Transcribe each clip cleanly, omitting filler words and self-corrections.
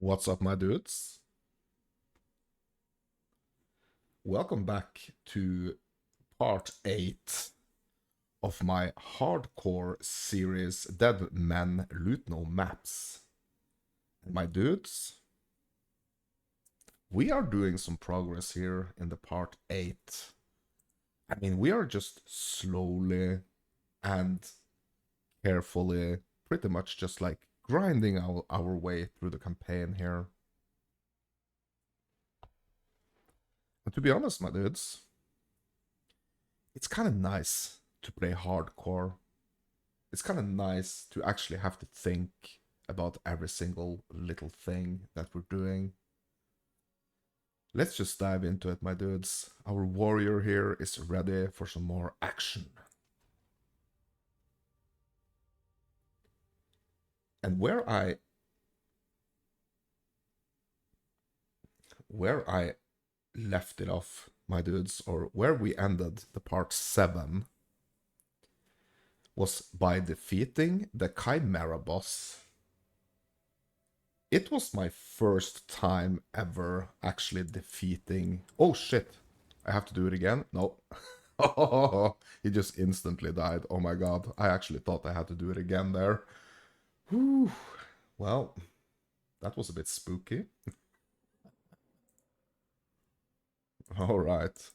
What's up, my dudes? Welcome back to part 8 of my hardcore series Dead Men Loot No Maps. And my dudes, we are doing some progress here in the part 8. I mean, we are just slowly and carefully, pretty much just like grinding our way through the campaign here. And to be honest, my dudes, it's kind of nice to play hardcore. It's kind of nice to actually have to think about every single little thing that we're doing. Let's just dive into it, my dudes. Our warrior here is ready for some more action. And where I left it off, my dudes, or where we ended the part 7 was by defeating the Chimera boss. It was my first time ever actually defeating... Oh shit, I have to do it again? No. Oh, he just instantly died. Oh my god, I actually thought I had to do it again there. Whew. Well, that was a bit spooky. Alright.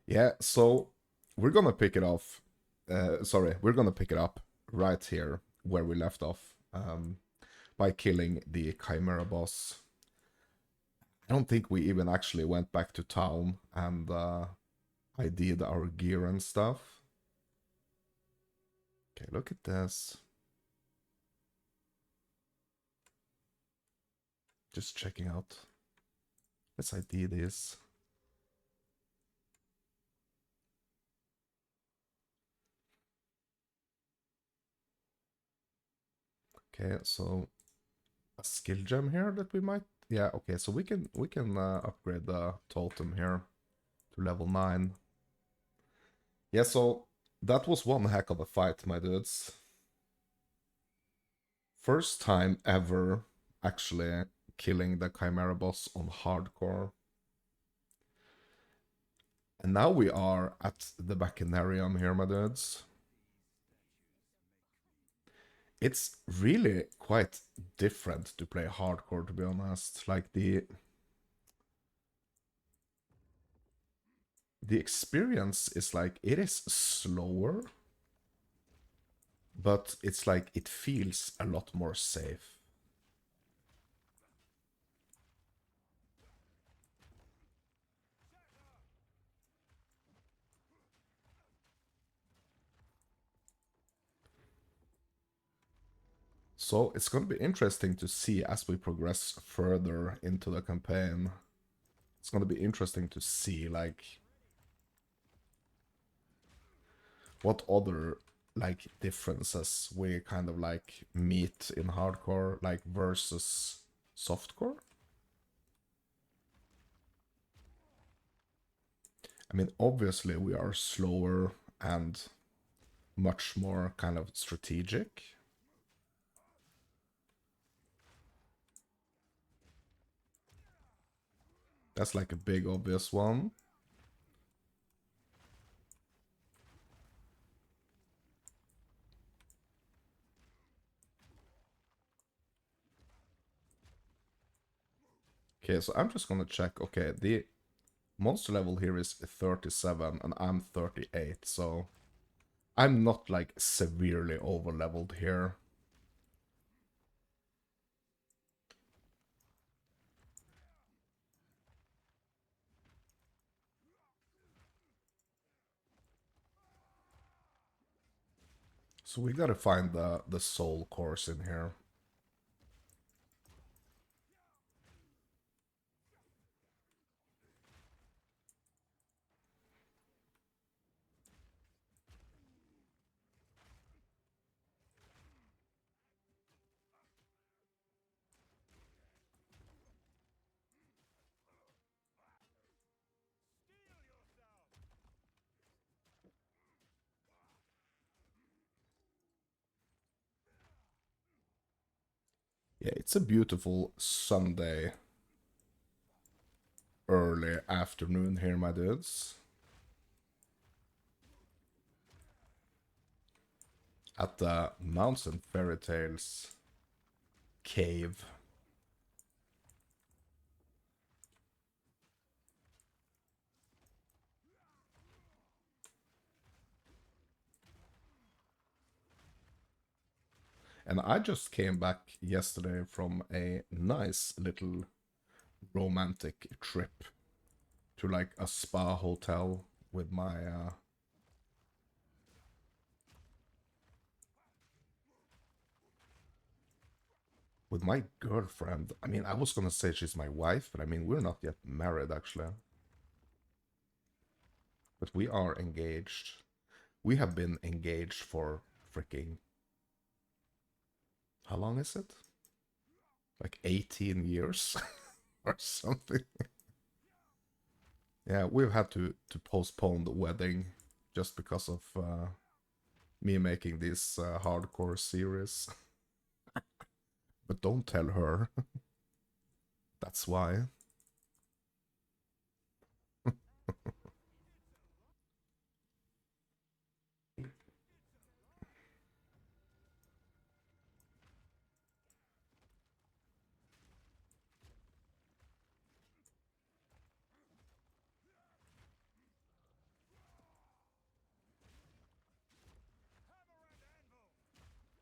Yeah, so we're gonna pick it off. We're gonna pick it up right here where we left off. By killing the Chimera boss. I don't think we even actually went back to town and I did our gear and stuff. Okay, look at this. Just checking out. Let's ID this. Okay, so a skill gem here that we might... Yeah, okay, so we can upgrade the totem here to level 9. Yeah, so that was one heck of a fight, my dudes. First time ever actually killing the Chimera boss on hardcore. And now we are at the Bacchanarium here, my dudes. It's really quite different to play hardcore, to be honest. Like the experience is like, it is slower, but it's like it feels a lot more safe. So it's going to be interesting to see as we progress further into the campaign. It's going to be interesting to see like what other like differences we kind of like meet in hardcore like versus softcore. I mean, obviously we are slower and much more kind of strategic. That's like a big obvious one. Okay, so I'm just gonna check. Okay, the monster level here is 37 and I'm 38, so I'm not like severely over leveled here. So we gotta find the soul course in here. Yeah, it's a beautiful Sunday early afternoon here, my dudes. At the Mountain Fairy Tales cave. And I just came back yesterday from a nice little romantic trip to like a spa hotel with my girlfriend. I mean, I was gonna say she's my wife, but I mean, we're not yet married actually. But we are engaged. We have been engaged for freaking, how long is it? Like 18 years or something. Yeah, we've had to postpone the wedding just because of me making this hardcore series. But don't tell her. That's why.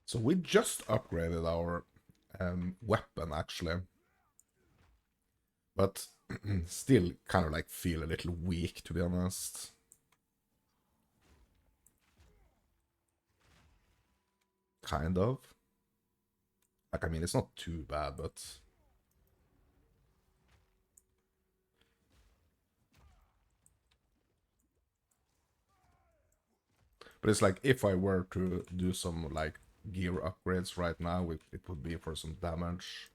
So we just upgraded our weapon actually, but still kind of like feel a little weak to be honest. Kind of. Like I mean, it's not too bad, but it's like if I were to do some like gear upgrades right now, it would be for some damage.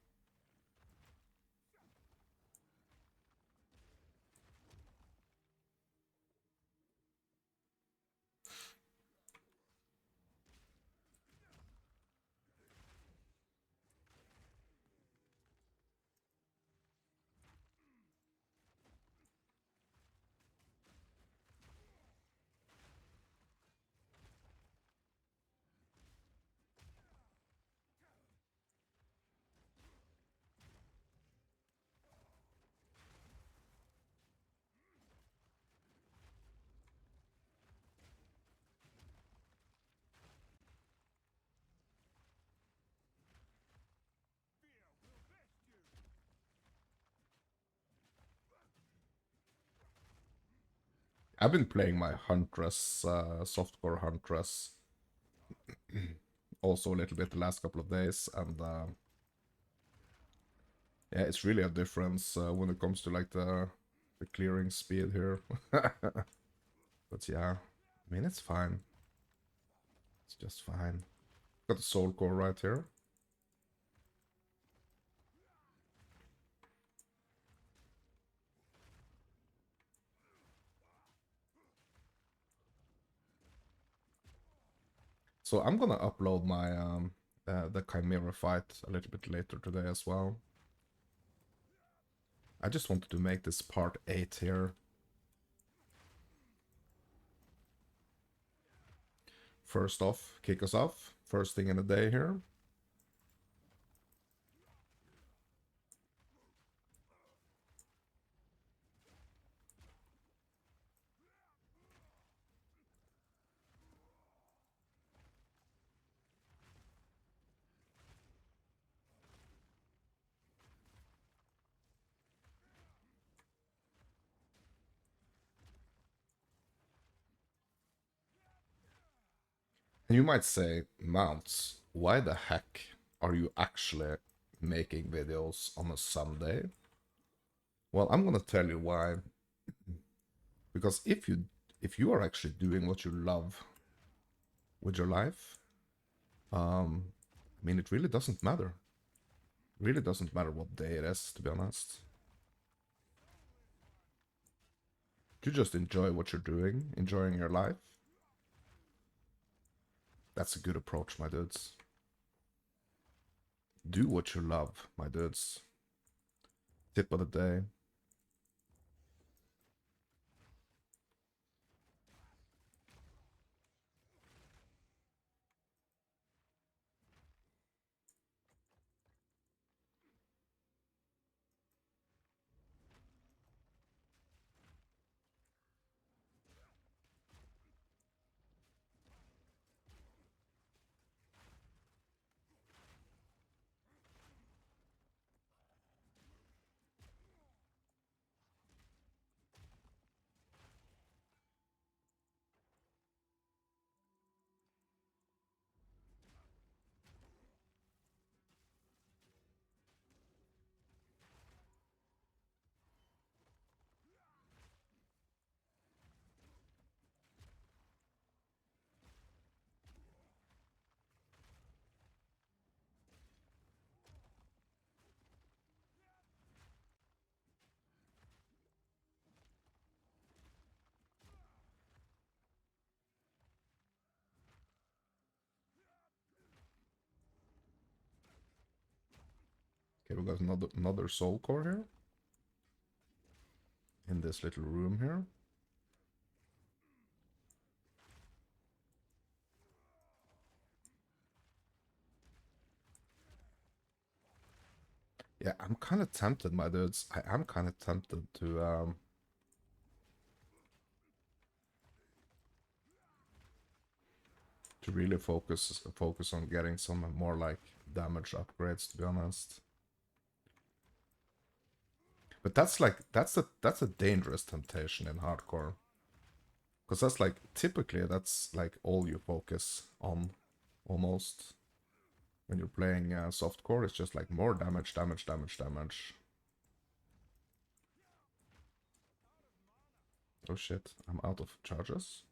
I've been playing my Huntress, softcore Huntress, also a little bit the last couple of days, and yeah, it's really a difference when it comes to like the clearing speed here. But yeah, I mean it's fine. It's just fine. Got the soul core right here. So I'm gonna upload my the Chimera fight a little bit later today as well. I just wanted to make this part 8 here. First off, kick us off. First thing in the day here. And you might say, Mounts, why the heck are you actually making videos on a Sunday? Well, I'm gonna tell you why. Because if you are actually doing what you love with your life, I mean, it really doesn't matter. It really doesn't matter what day it is, to be honest. You just enjoy what you're doing, enjoying your life. That's a good approach, my dudes. Do what you love, my dudes. Tip of the day. Okay, we got another soul core here. In this little room here. Yeah, I'm kind of tempted, my dudes. I am kind of tempted to really focus on getting some more like damage upgrades, to be honest. But that's like that's a dangerous temptation in hardcore. Because that's like typically that's like all you focus on almost. When you're playing softcore, it's just like more damage, damage, damage, damage. Oh shit, I'm out of charges.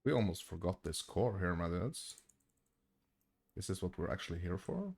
We almost forgot this core here, my dudes. This is what we're actually here for.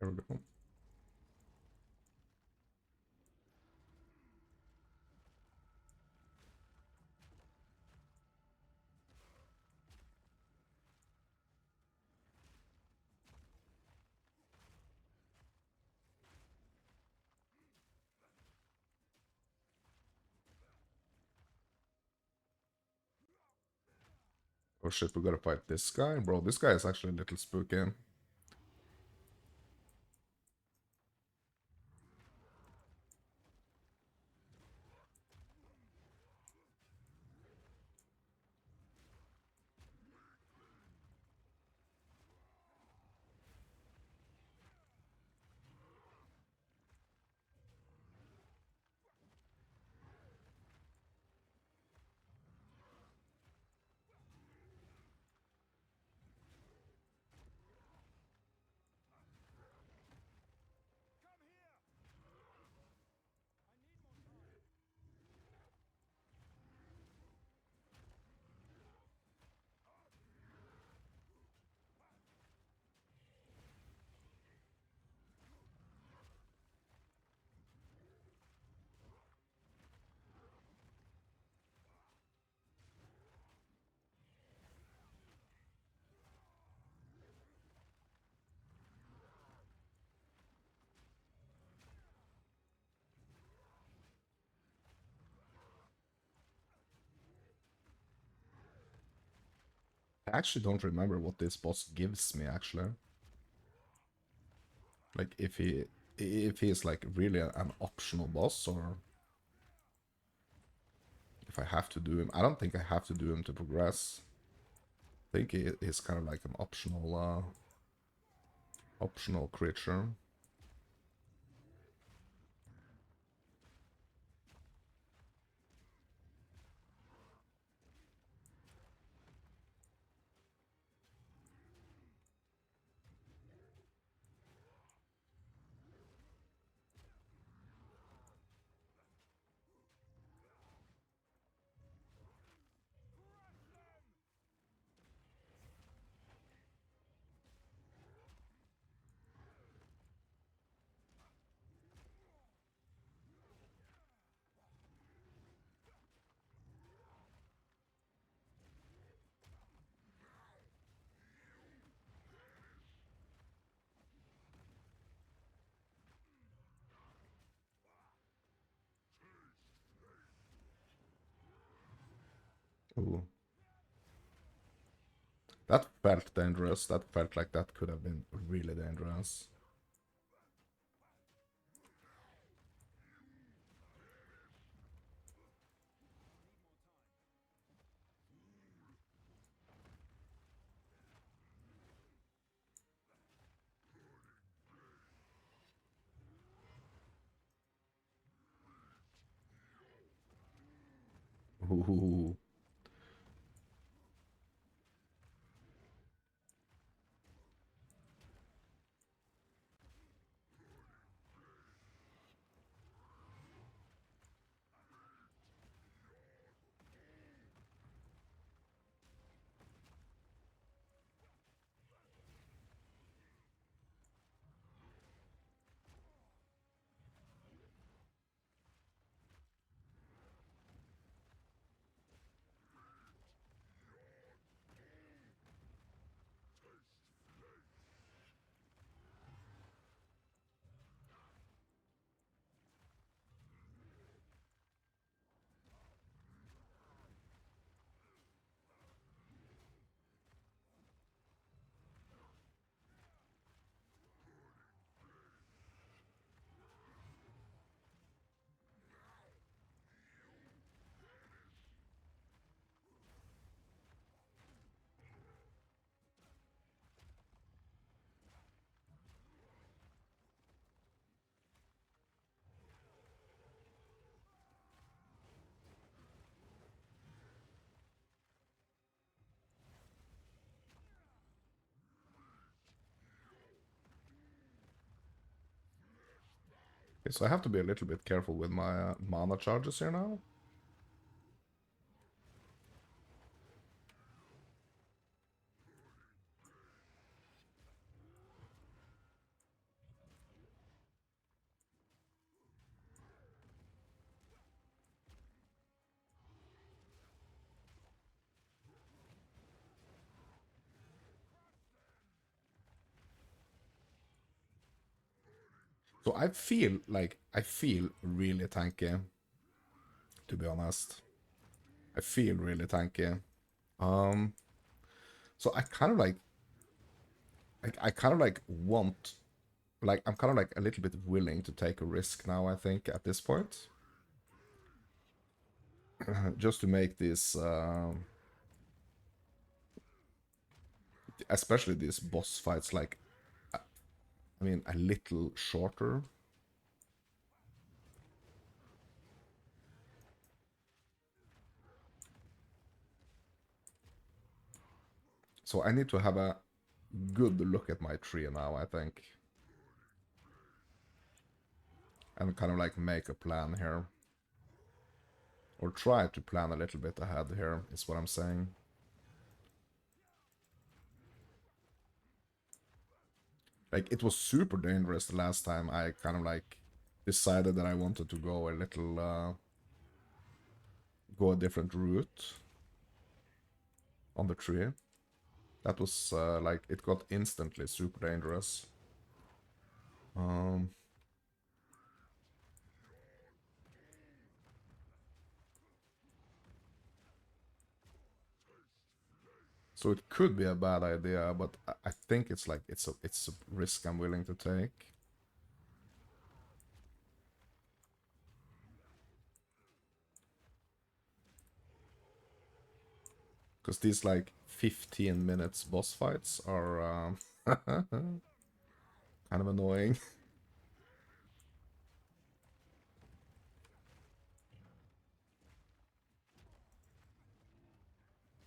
There we go. Oh shit, we gotta fight this guy? Bro, this guy is actually a little spooky. I actually don't remember what this boss gives me, actually. Like, if he's like really an optional boss, or if I have to do him. I don't think I have to do him to progress. I think he's kind of like an optional creature. Ooh. That felt dangerous. That felt like that could have been really dangerous. Ooh. Okay, so I have to be a little bit careful with my mana charges here now. So I feel really tanky, to be honest. I feel really tanky. Um, so I kind of like, I kind of like want, like, I'm kind of like a little bit willing to take a risk now, I think, at this point. Just to make this, especially these boss fights, like, I mean, a little shorter. So I need to have a good look at my tree now, I think. And kind of like make a plan here. Or try to plan a little bit ahead here, is what I'm saying. Like, it was super dangerous the last time I kind of like decided that I wanted to go a little, go a different route on the tree. That was, like, it got instantly super dangerous. Um, So it could be a bad idea, but I think it's like it's a risk I'm willing to take. Because these like 15 minutes boss fights are kind of annoying.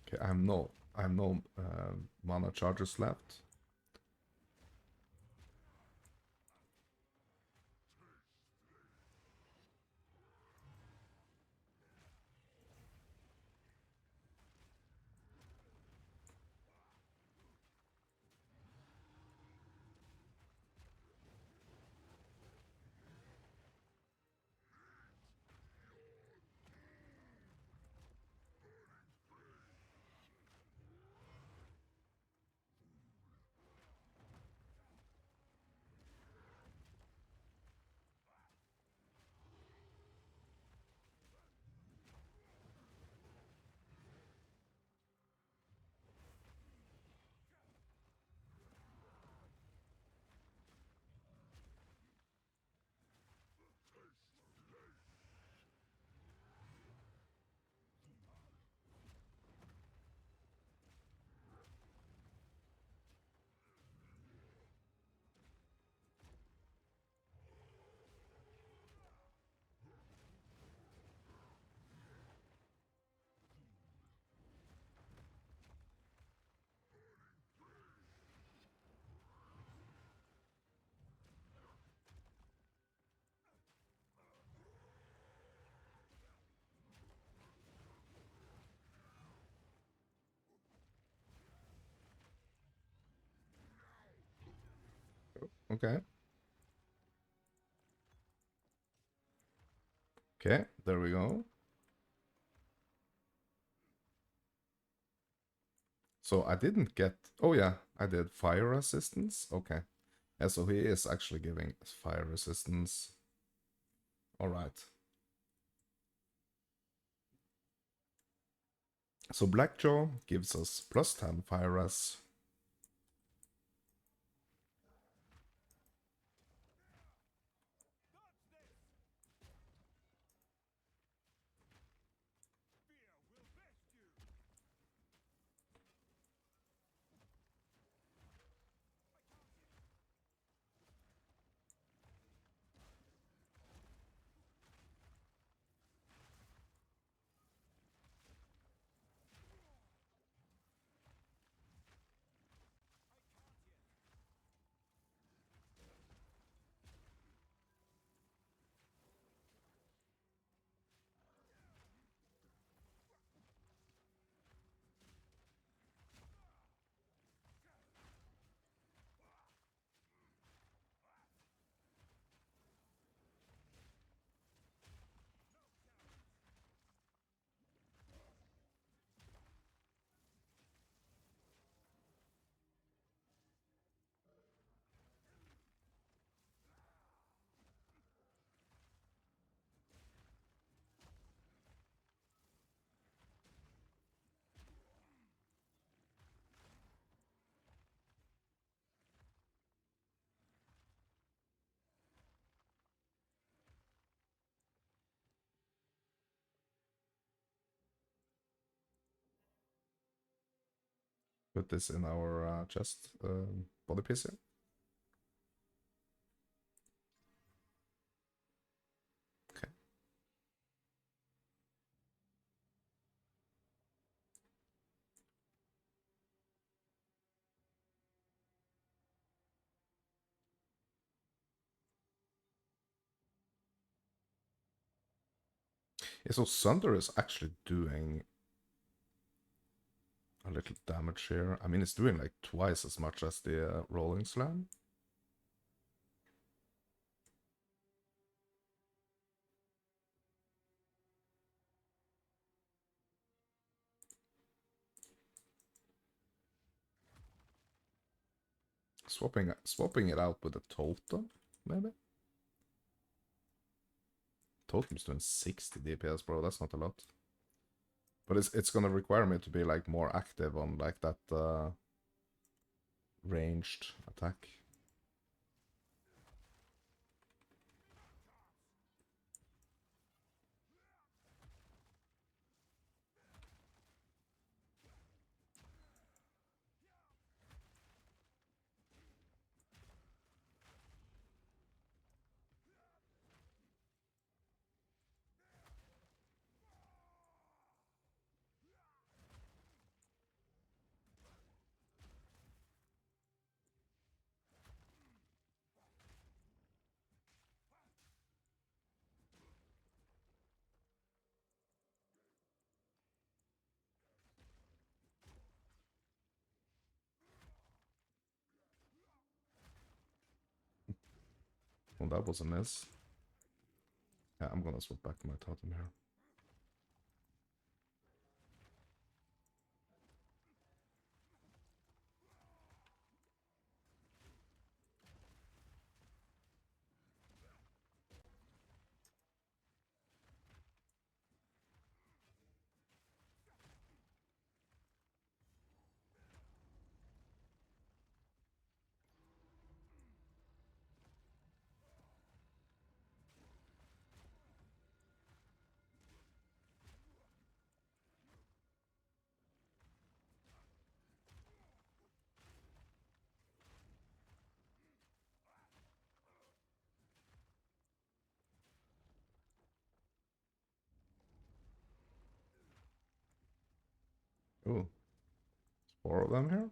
Okay, I have no mana charges left. Okay. Okay, there we go. So I didn't get... Oh yeah, I did fire resistance. Okay. Yeah, so he is actually giving fire resistance. Alright. So Blackjaw gives us plus 10 fire res. Put this in our chest body piece here. Okay. Yeah, so Sunder is actually doing a little damage here. I mean, it's doing like twice as much as the Rolling Slam. Swapping it out with a Totem, maybe? Totem's doing 60 DPS, bro. That's not a lot. But it's gonna require me to be like more active on like that ranged attack. Well, that was a miss. Yeah, I'm gonna swap back to my totem here. Ooh, 4 of them here?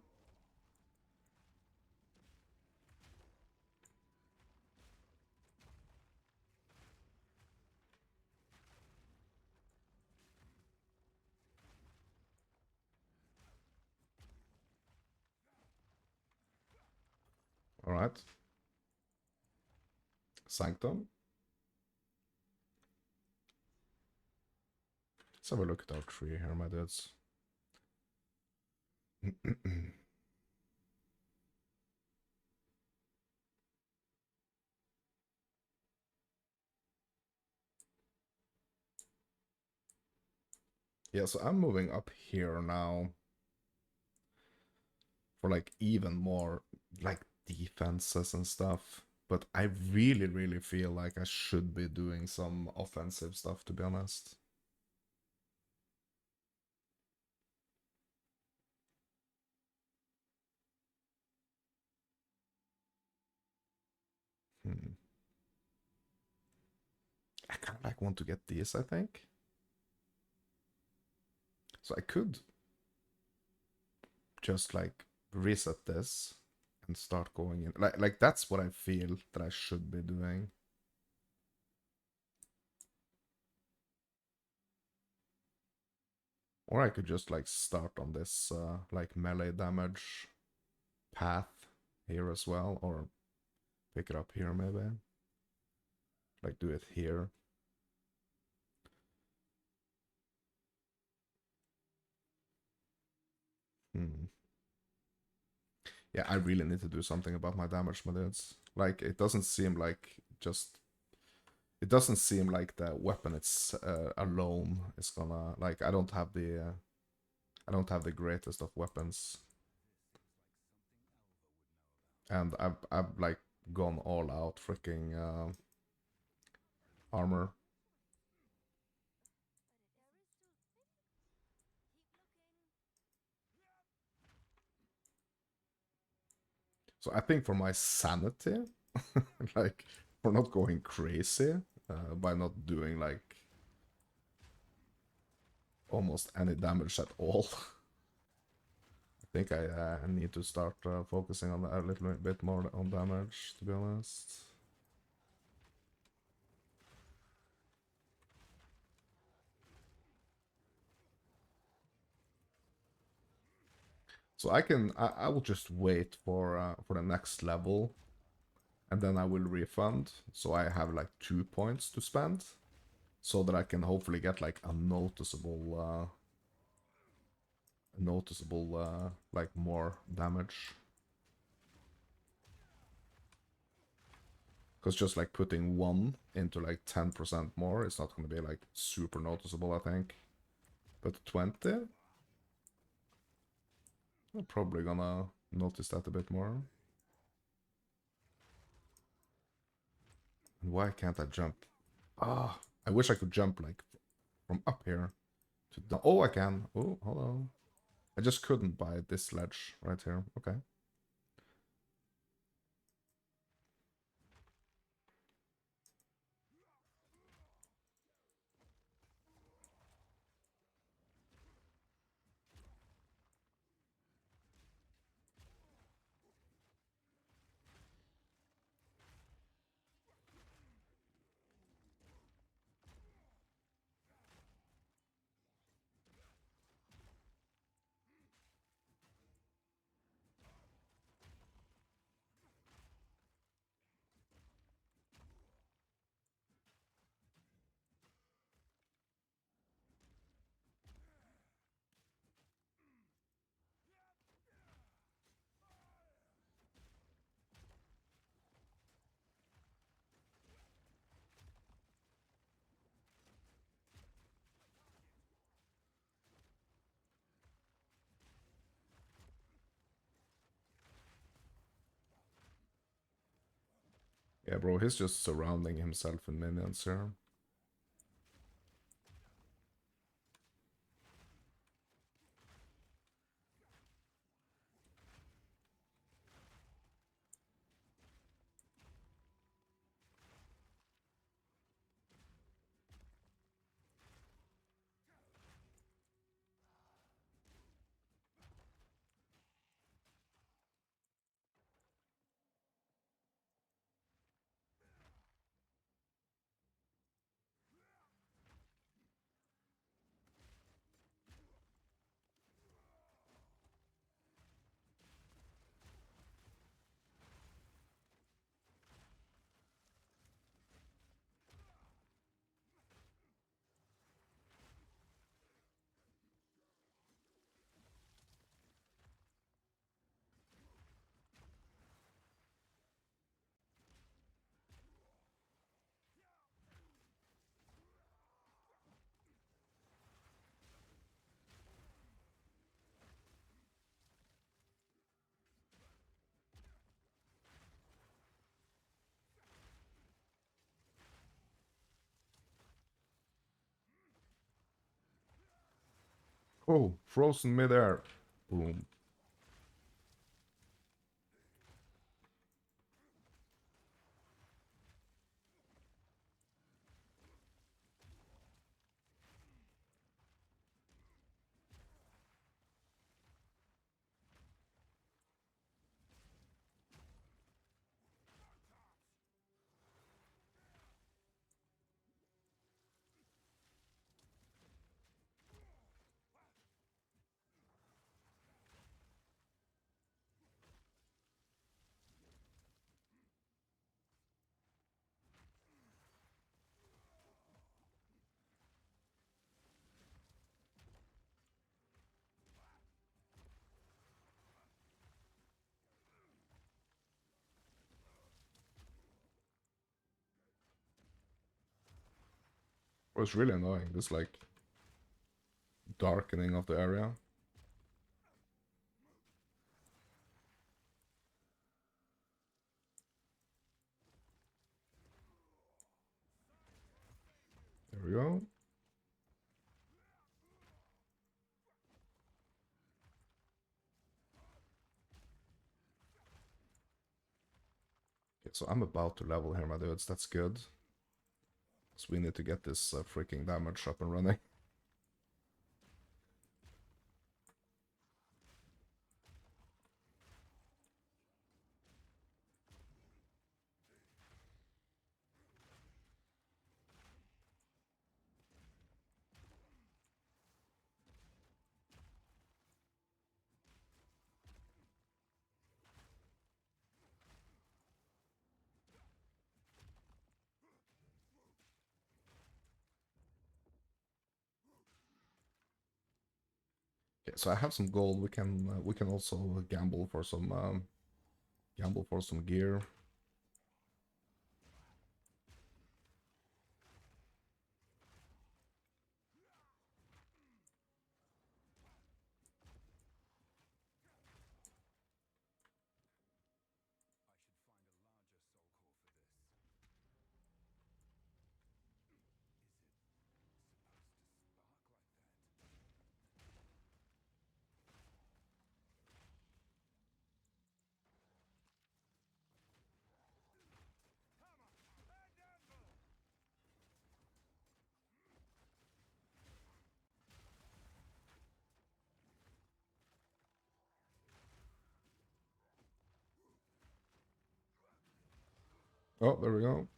Alright. Sanctum. Let's have a look at our tree here, my dudes. Yeah, so I'm moving up here now for like even more like defenses and stuff. But I really, really feel like I should be doing some offensive stuff, to be honest. Hmm. I kind of like want to get these, I think. So I could just like reset this and start going in. Like that's what I feel that I should be doing. Or I could just like start on this like melee damage path here as well, or pick it up here maybe. Like do it here. Hmm. Yeah, I really need to do something about my damage, my dudes. Like it doesn't seem like just it doesn't seem like the weapon it's alone is gonna like I don't have the greatest of weapons, and I've like gone all out freaking armor. So I think for my sanity, like for not going crazy by not doing like almost any damage at all. I think I need to start focusing on a little bit more on damage, to be honest. So I will just wait for the next level, and then I will refund. So I have like 2 points to spend, so that I can hopefully get like a noticeable like more damage. Because just like putting 1 into like 10% more is not going to be like super noticeable, I think. But 20? I'm probably gonna notice that a bit more. Why can't I jump? Ah, I wish I could jump like from up here to down. Oh, I can. Oh, hello. I just couldn't buy this ledge right here. Okay. Yeah, bro, he's just surrounding himself in minions here. Oh, frozen midair. Boom. Oh, it's really annoying. This like darkening of the area. There we go. Okay, so I'm about to level here, my dudes. That's good. So we need to get this freaking damage up and running. Okay, so I have some gold. We can also gamble for some gear. Oh, there we go.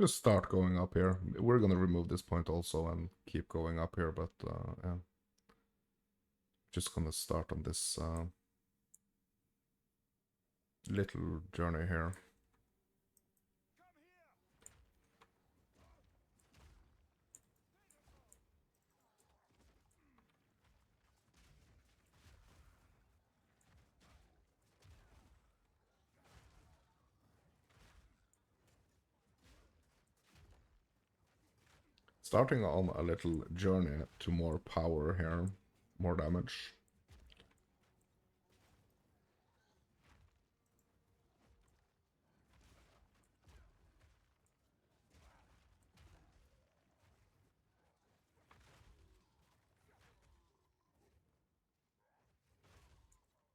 Just start going up here. We're gonna remove this point also and keep going up here, but yeah. Just gonna start on this little journey here. Starting on a little journey to more power here, more damage.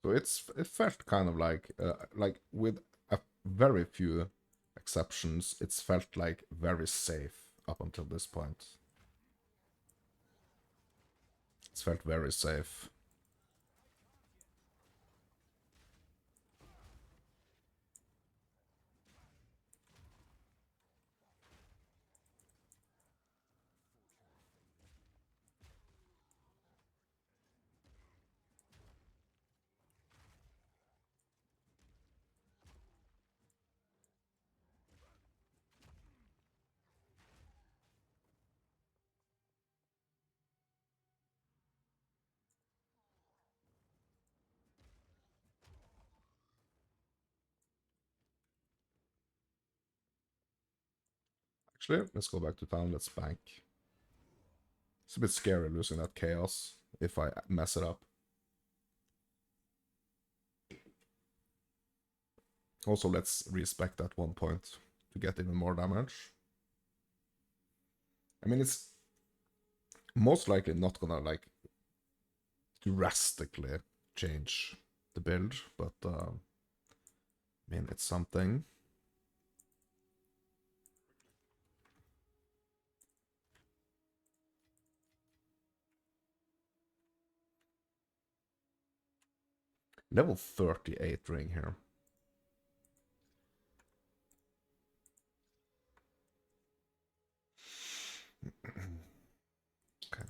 So it felt kind of like with a very few exceptions, it's felt like very safe up until this point. It's felt very safe. Actually, let's go back to town. Let's bank. It's a bit scary losing that chaos if I mess it up. Also, let's respec that 1 point to get even more damage. I mean, it's most likely not gonna like drastically change the build, but I mean, it's something. Level 38 ring here. Okay.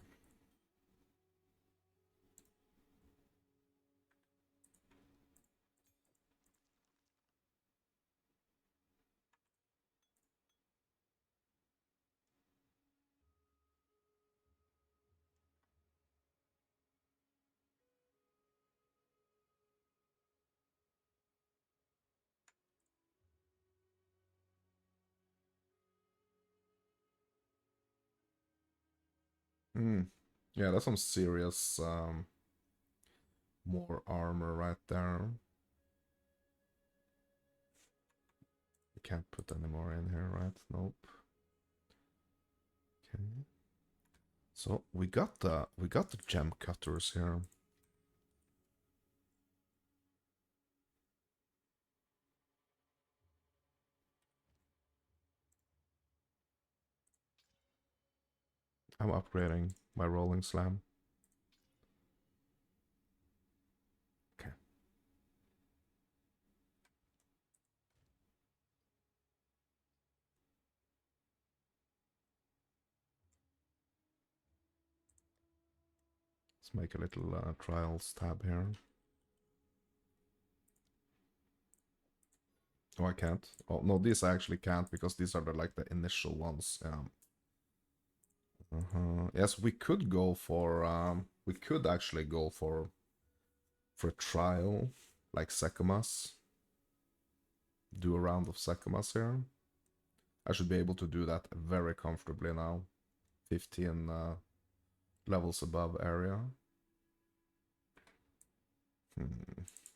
Hmm. Yeah, that's some serious more armor right there. You can't put any more in here, right? Nope. Okay. So we got the gem cutters here. I'm upgrading my rolling slam. Okay. Let's make a little trials tab here. Oh, I can't. Oh no, these I actually can't because these are the initial ones. Yeah. Yes, we could go for we could actually go for a trial, like Sekomas. Do a round of Sekomas here. I should be able to do that very comfortably now. 15 levels above area.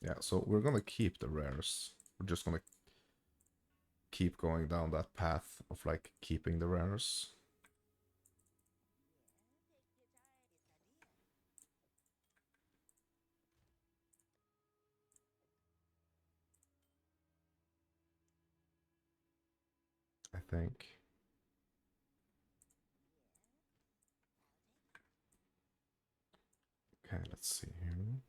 Yeah, so we're gonna keep the rares. We're just gonna keep going down that path of like keeping the rares. I think. Okay, let's see here.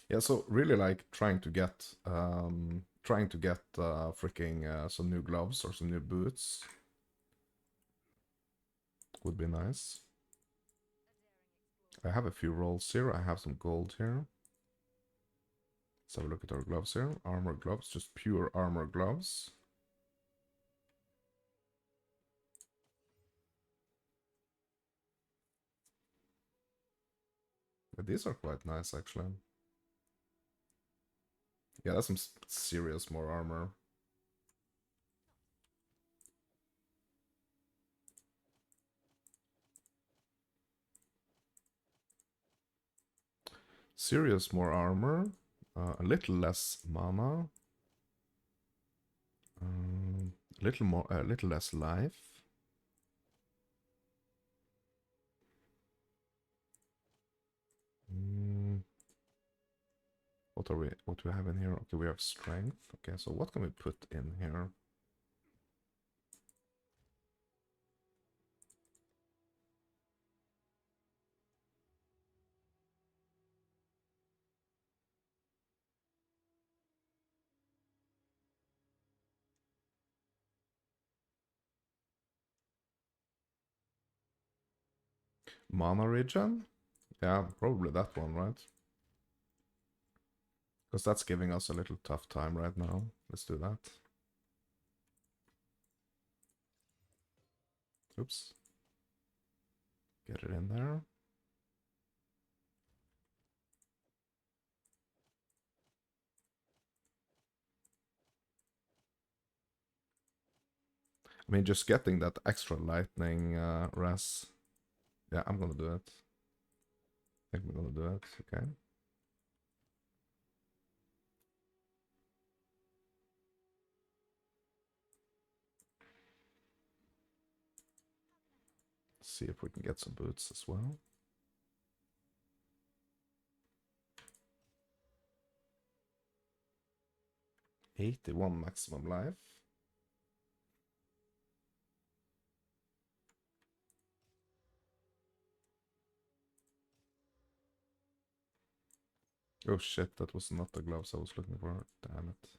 Yeah, so really like trying to get freaking some new gloves or some new boots would be nice. I have a few rolls here. I have some gold here. Let's have a look at our gloves here. Armor gloves, just pure armor gloves. But these are quite nice actually. Yeah, that's some serious more armor. Serious more armor. A little less mana. A little less life. What do we have in here? Okay, we have strength. Okay, so what can we put in here? Mana regen? Yeah, probably that one, right? Because that's giving us a little tough time right now. Let's do that. Oops. Get it in there. I mean, just getting that extra lightning res. Yeah, I'm gonna do it. I think we're gonna do it. Okay. See if we can get some boots as well. 81 maximum life. Oh shit, that was not the gloves I was looking for. Damn it.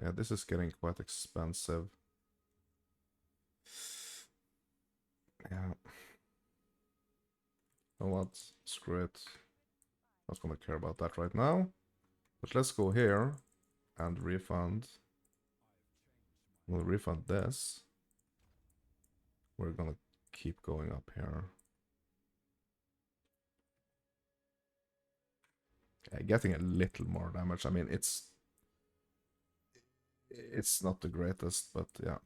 Yeah, this is getting quite expensive. Yeah. You know what? Screw it. Not gonna care about that right now. But let's go here and refund. We'll refund this. We're gonna keep going up here. Getting a little more damage. I mean, it's not the greatest, but yeah.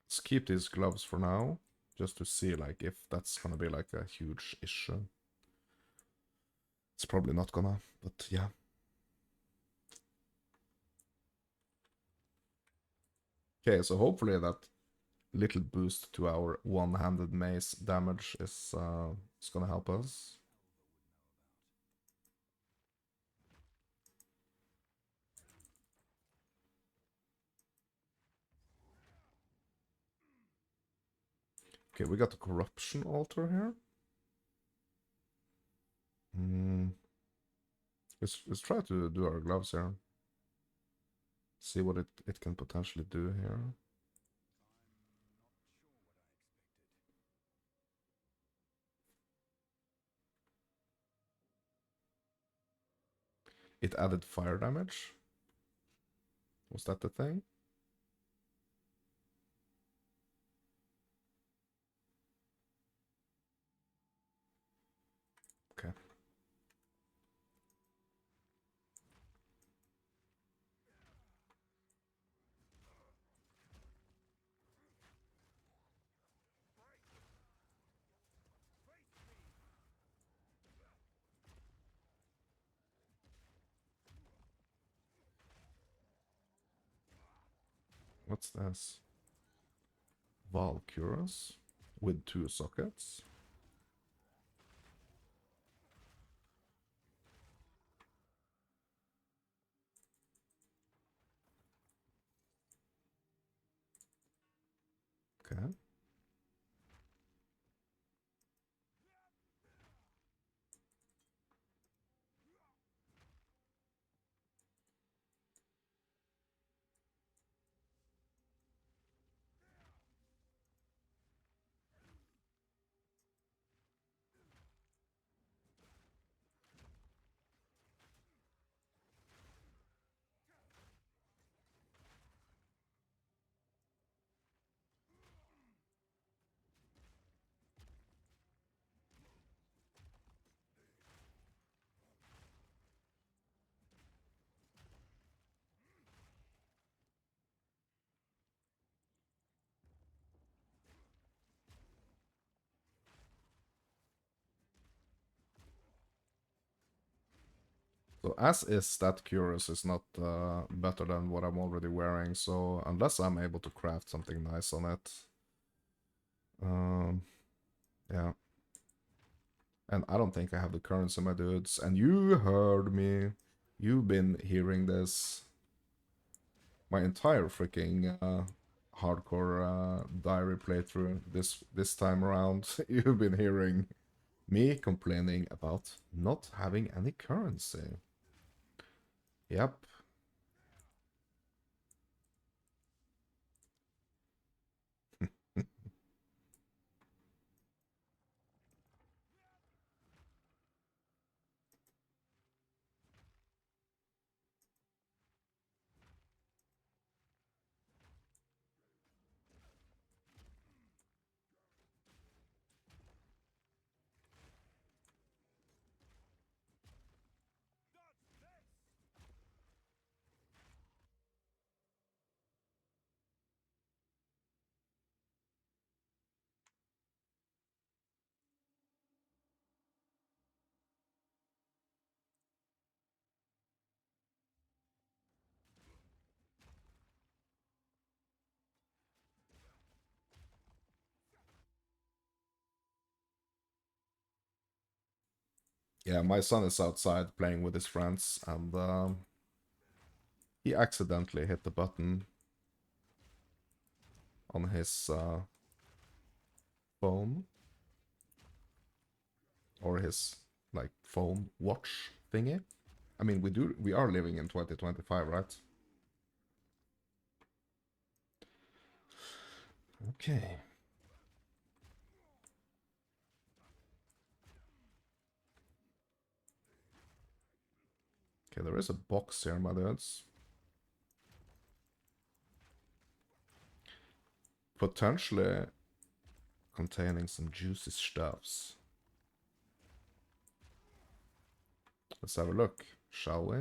Let's keep these gloves for now, just to see like if that's gonna be like a huge issue. It's probably not gonna, but yeah. Okay, so hopefully that little boost to our one-handed mace damage is gonna help us. Okay, we got the corruption altar here. Let's try to do our gloves here. See what it can potentially do here. It added fire damage. Was that the thing? Okay. What's this? Valkyras with 2 sockets. Okay. So as is, that Curious is not better than what I'm already wearing, so unless I'm able to craft something nice on it. Yeah. And I don't think I have the currency, my dudes. And you heard me. You've been hearing this. My entire freaking hardcore diary playthrough this time around. You've been hearing me complaining about not having any currency. Yep. Yeah, my son is outside playing with his friends, and he accidentally hit the button on his phone, or his like phone watch thingy. I mean, we are living in 2025, right? Okay. Okay, there is a box here, my dudes. Potentially containing some juicy stuffs. Let's have a look, shall we?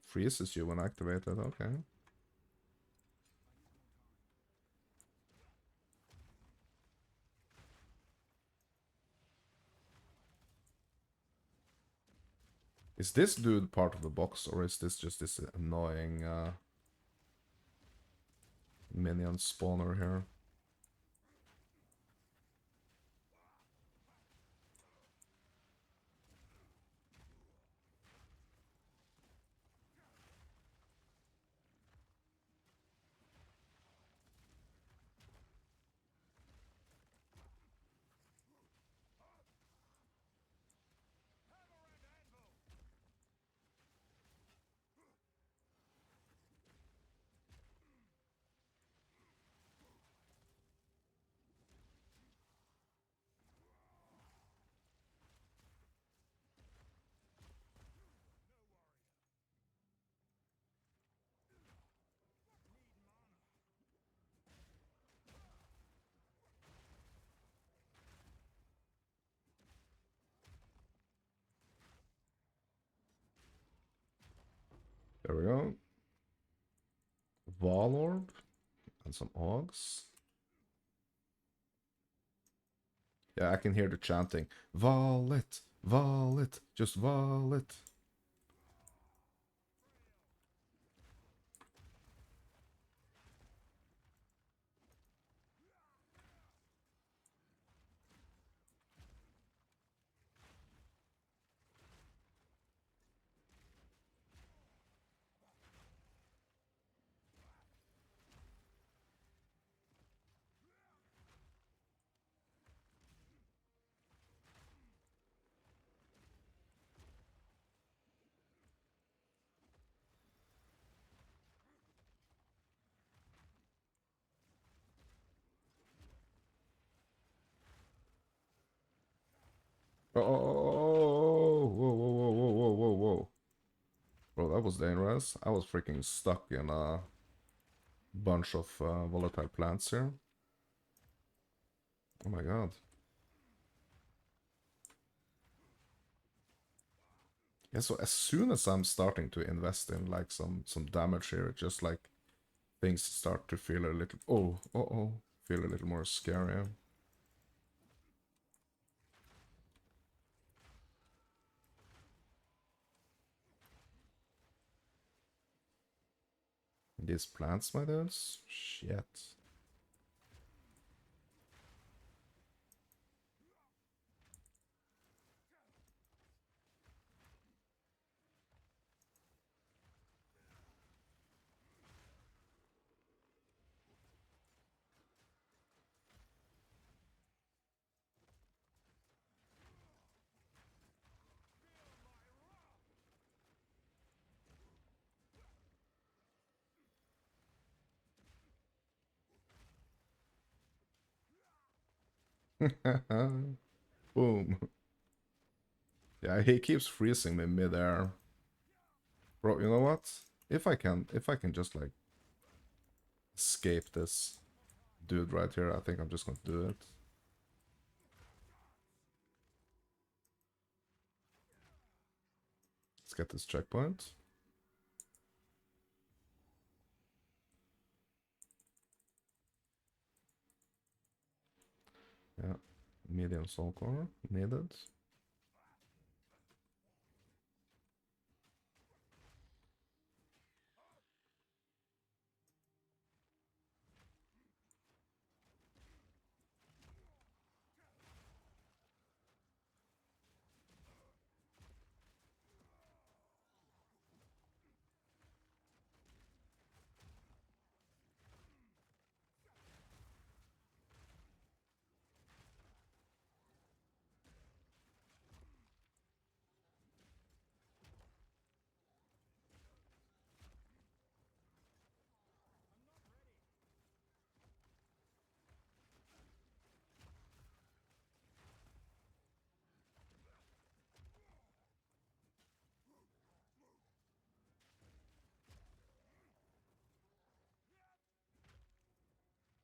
Freezes you when activated, okay. Is this dude part of the box, or is this just this annoying minion spawner here? There we go. Valorb and some Augs. Yeah, I can hear the chanting. Valet, Valet, just Valet. Oh, whoa, whoa, whoa, whoa, whoa, whoa, whoa. Bro, that was dangerous. I was freaking stuck in a bunch of volatile plants here. Oh my god. Yeah, so as soon as I'm starting to invest in like some damage here, just like things start to feel a little feel a little more scary. These plants, my dudes? Shit. Boom. Yeah, he keeps freezing me mid-air. Bro, you know what? If I can just like escape this dude right here, I think I'm just gonna do it. Let's get this checkpoint. Yeah. Medium soul core needed.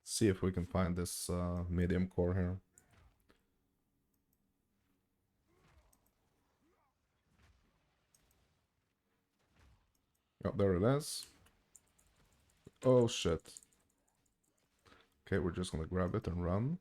See if we can find this medium core here. Oh, there it is. Oh shit. Okay, we're just gonna grab it and run.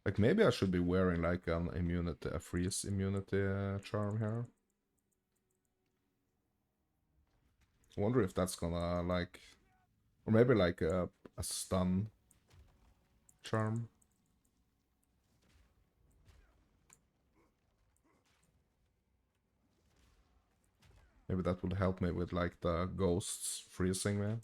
Like maybe I should be wearing like an immunity, a freeze immunity charm here. I wonder if that's gonna like, or maybe like a stun charm. Maybe that would help me with like the ghosts freezing me.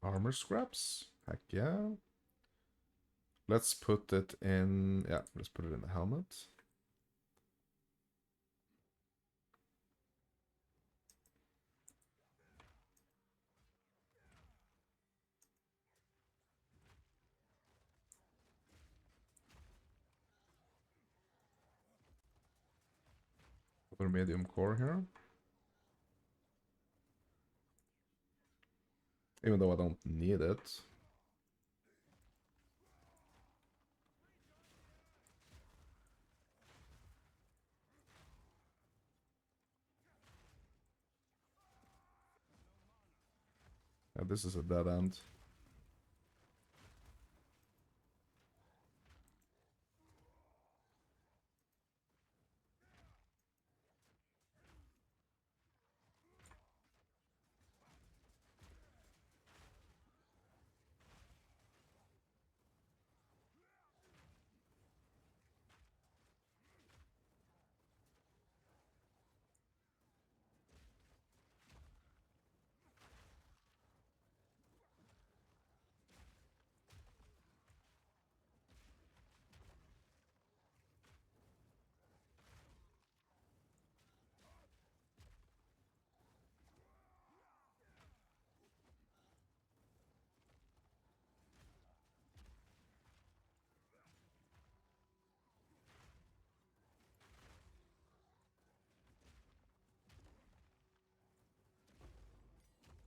Armor scraps? Heck yeah. Let's put it in, yeah, let's put it in the helmet. Other medium core here. Even though I don't need it. Yeah, this is a dead end.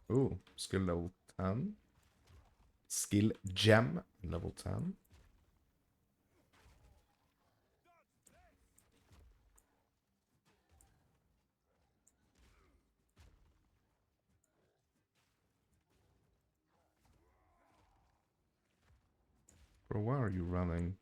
Ooh, skill level 10. Skill gem level 10. Bro, why are you running?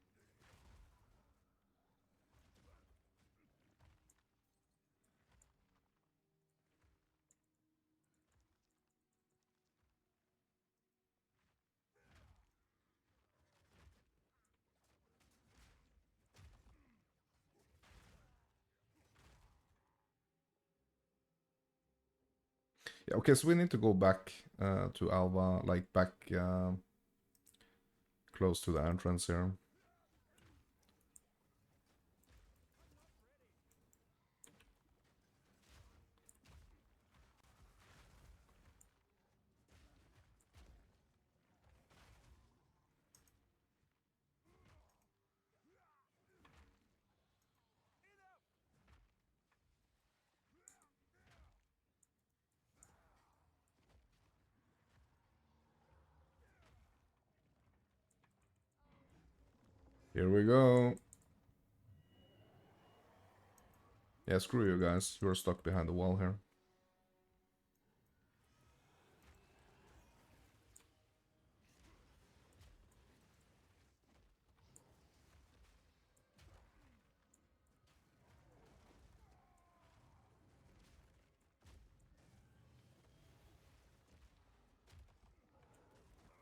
Yeah, okay, so we need to go back to Alva, like back close to the entrance here. Here we go. Yeah, screw you guys. You're stuck behind the wall here.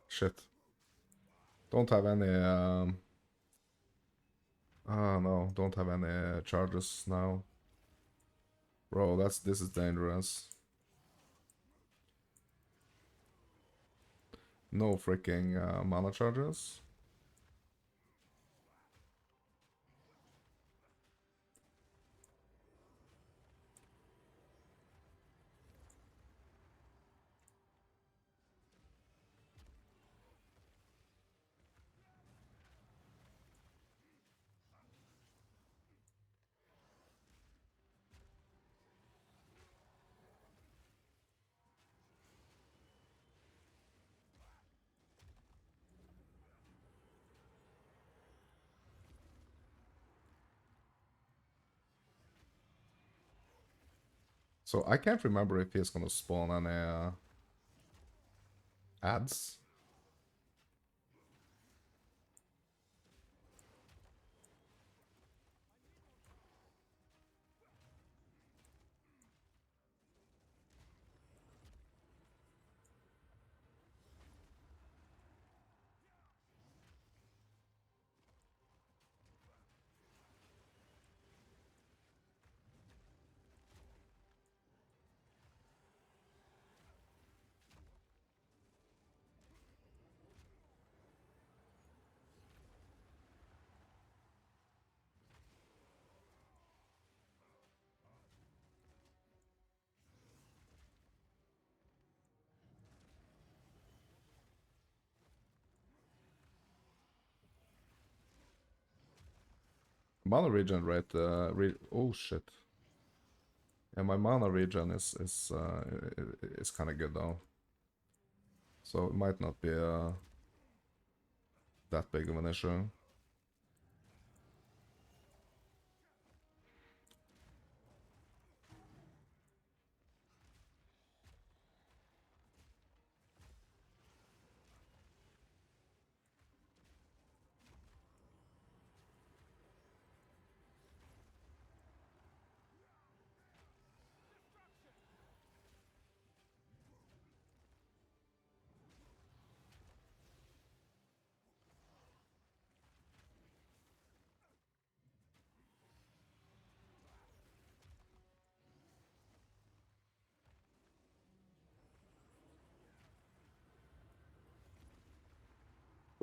Shit. Don't have any no, don't have any charges now. Bro, this is dangerous. No freaking mana charges. So I can't remember if he's gonna spawn any ads. Mana regenerate, oh shit. Yeah, my mana regen is kind of good though, so it might not be that big of an issue.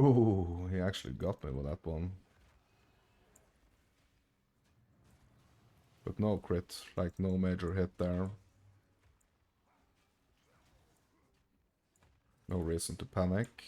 Ooh, he actually got me with that one. But no crit, like no major hit there. No reason to panic.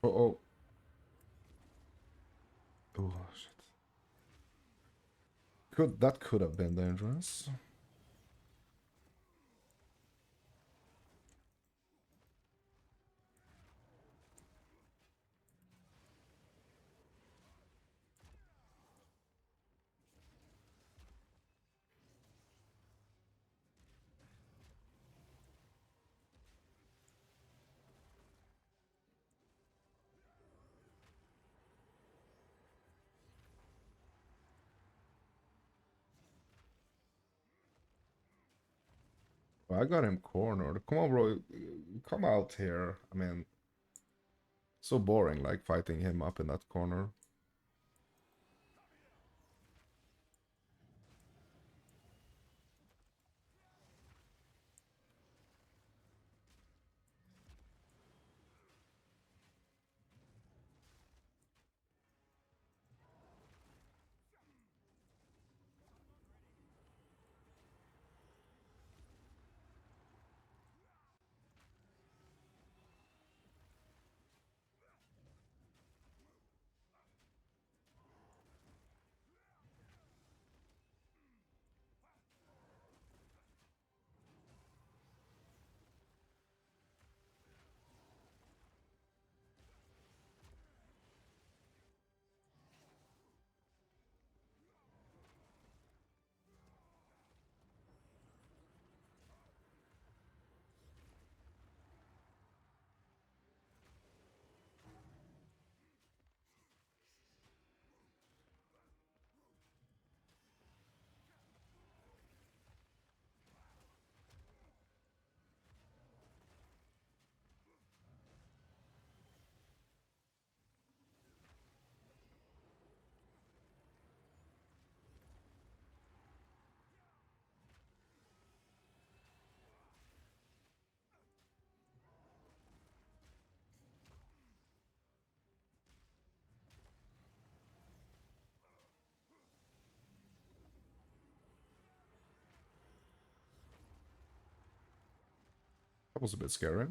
Oh, oh. Oh, shit. That could have been dangerous. I got him cornered. Come on, bro. Come out here. I mean, so boring, like fighting him up in that corner. That was a bit scary.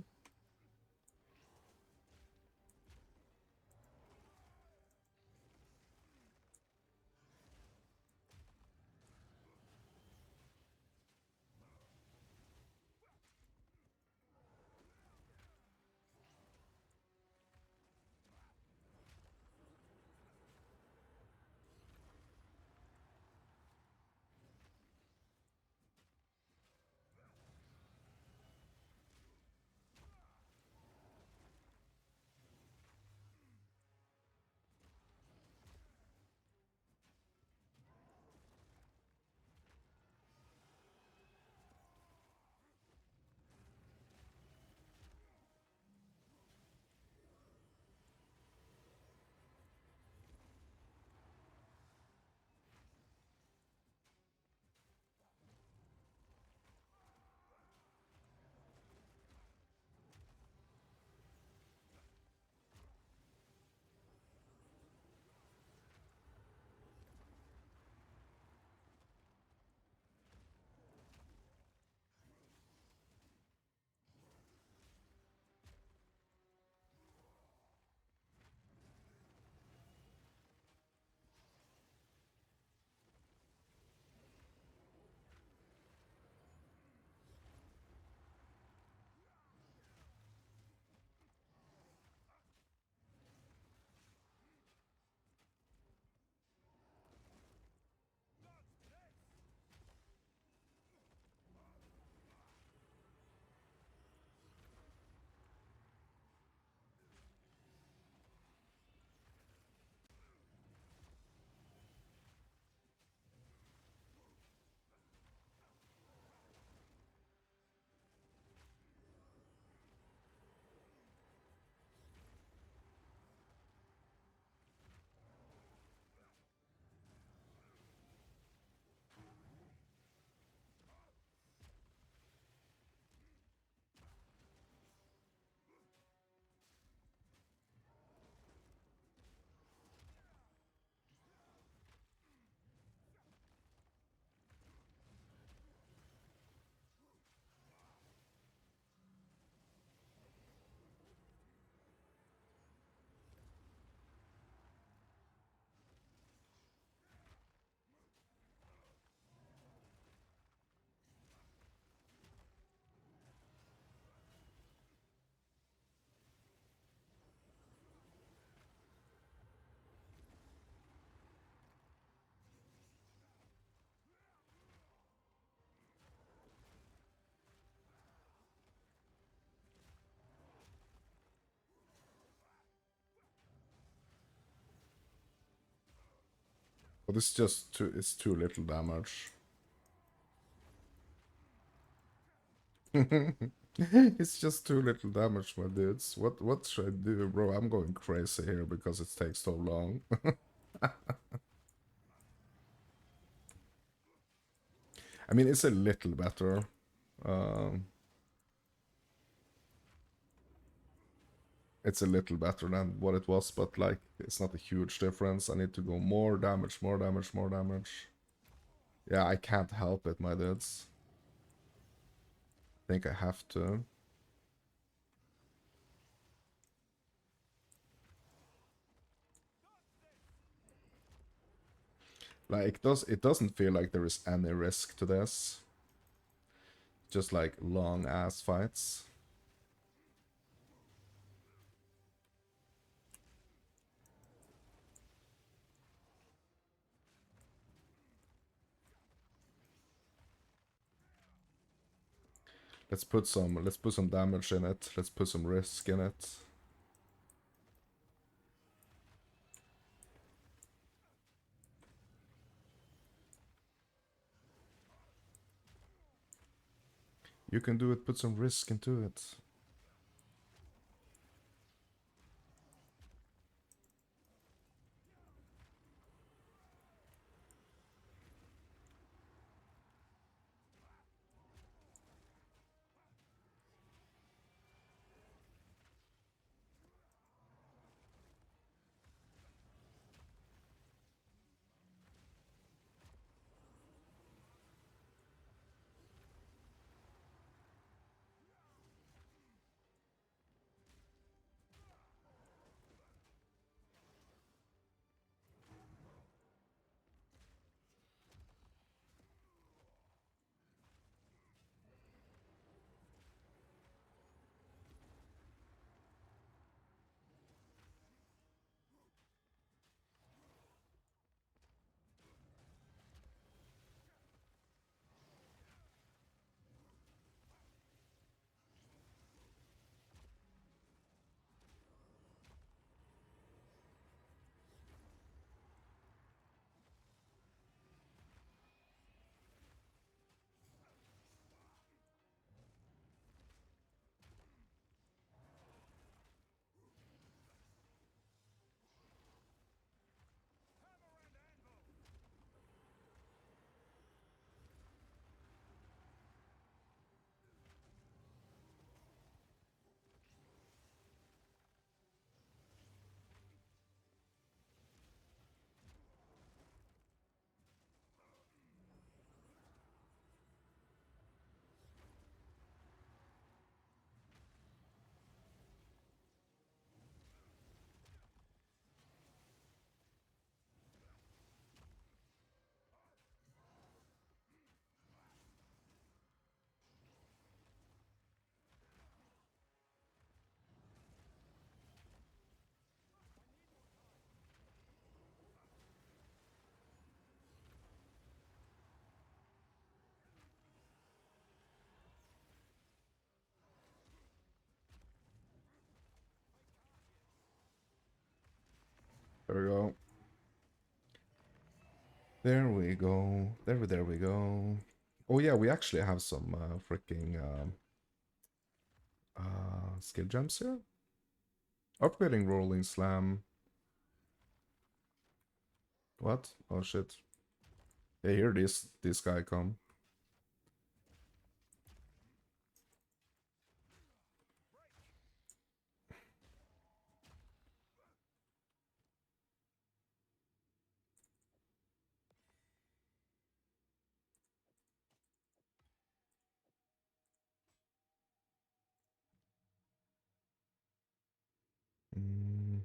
But it's just it's too little damage. It's just too little damage, my dudes. What should I do, bro? I'm going crazy here because it takes so long. I mean, it's a little better. Um, it's a little better than what it was, but like, it's not a huge difference. I need to go more damage, more damage, more damage. Yeah, I can't help it, my dudes. I think I have to. Like, it doesn't feel like there is any risk to this. Just like long ass fights. Let's put some damage in it. Let's put some risk in it. You can do it, put some risk into it. There we go. There we go. There we go. Oh yeah, we actually have some freaking skill gems here. Upgrading rolling slam. What? Oh shit. Yeah, here this guy come. Mm,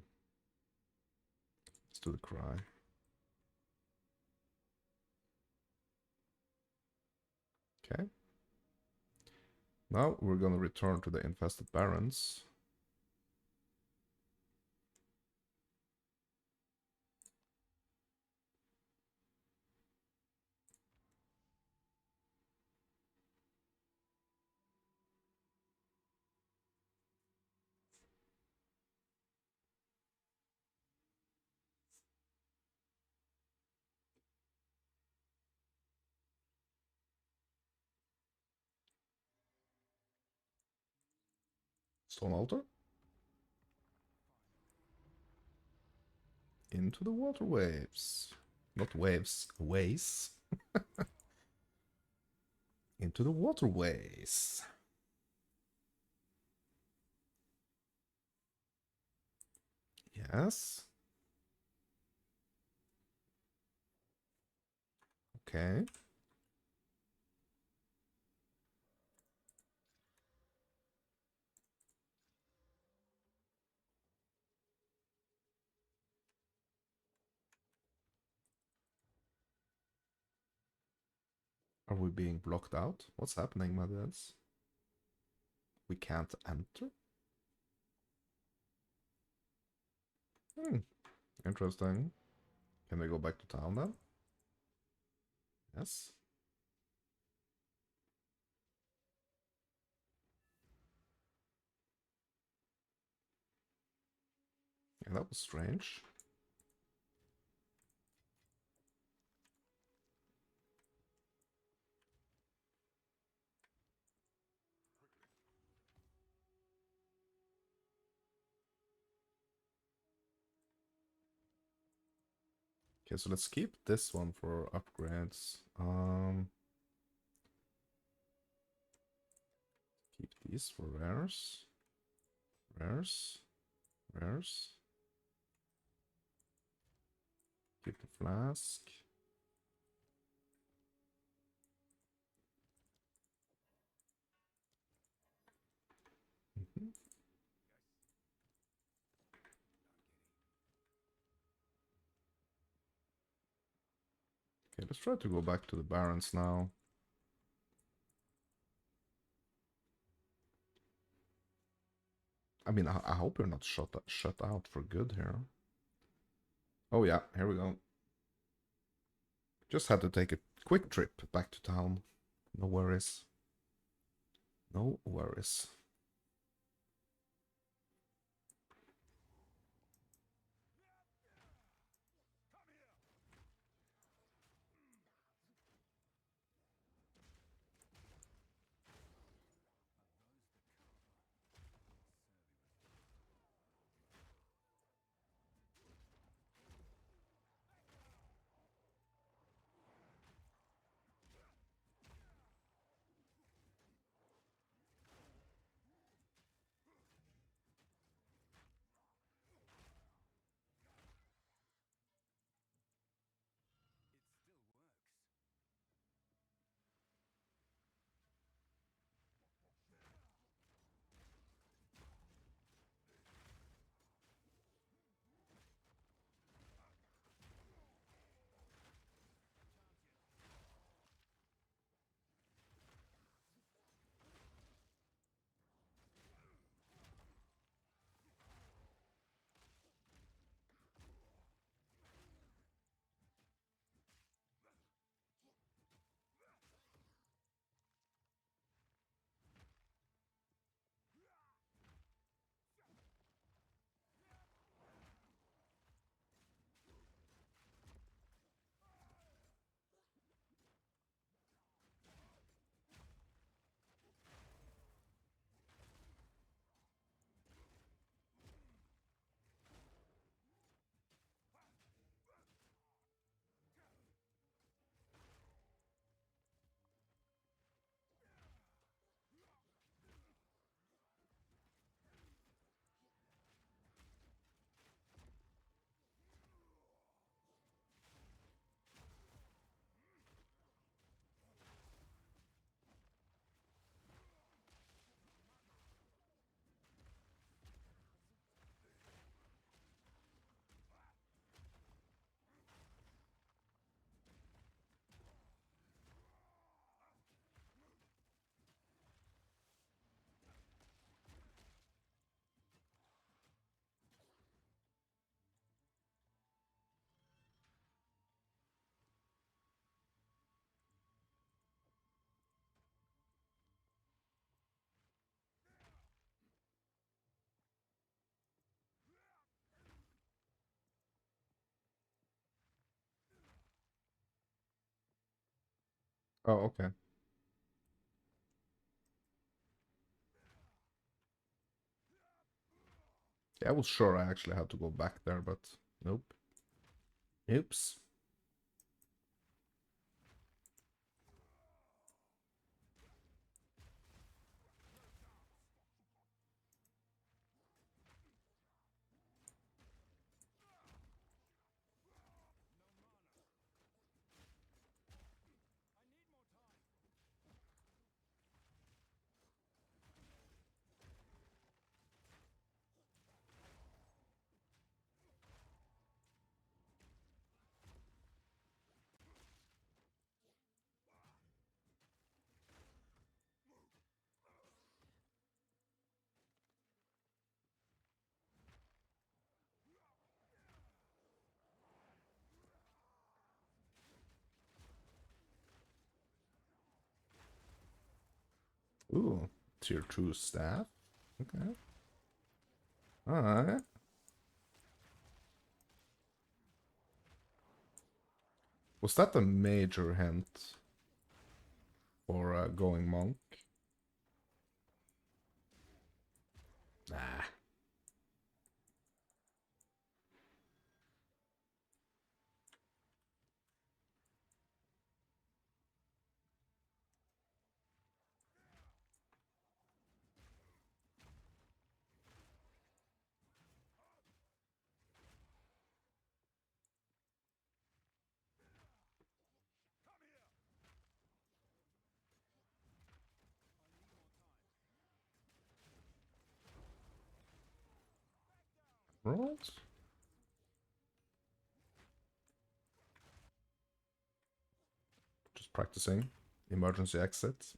let's do the cry. Okay. Now we're gonna return to the infested barrens. Stone altar. Into the water waves. Not waves, ways. Into the waterways. Yes. Okay. Are we being blocked out? What's happening, my dudes? We can't enter? Hmm. Interesting. Can we go back to town then? Yes. Yeah, that was strange. Okay, so let's keep this one for upgrades. Keep these for rares. Rares. Rares. Keep the flask. Mhm. Okay, let's try to go back to the barons now. I mean, I hope you're not shut out for good here. Oh yeah, here we go. Just had to take a quick trip back to town. No worries. No worries. Oh, okay. Yeah, I was sure I actually had to go back there, but nope. Oops. Ooh, tier 2 staff. Okay. Alright. Was that a major hint for going monk? Nah. Right. Just practicing. Emergency exit.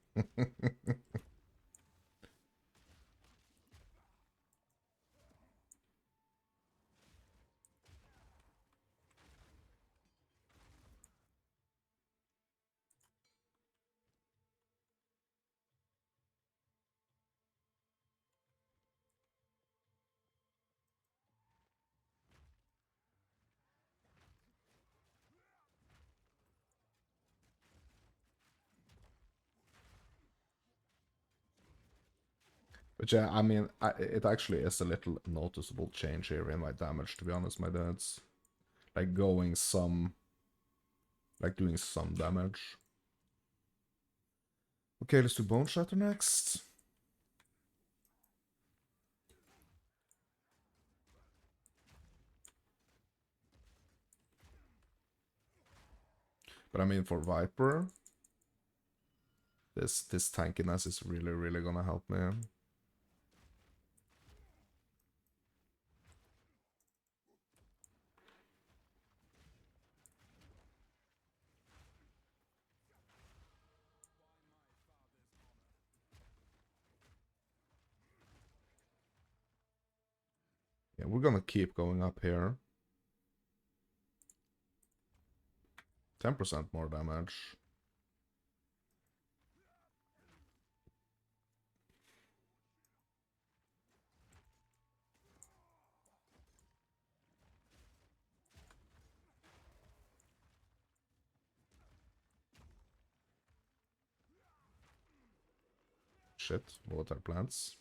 But yeah, I mean, it actually is a little noticeable change here in my damage, to be honest, my dudes. Like going some... Like doing some damage. Okay, let's do Bone Shatter next. But I mean, for Viper, this tankiness is really, really gonna help me. Yeah, we're gonna keep going up here. 10% more damage. Shit, water plants.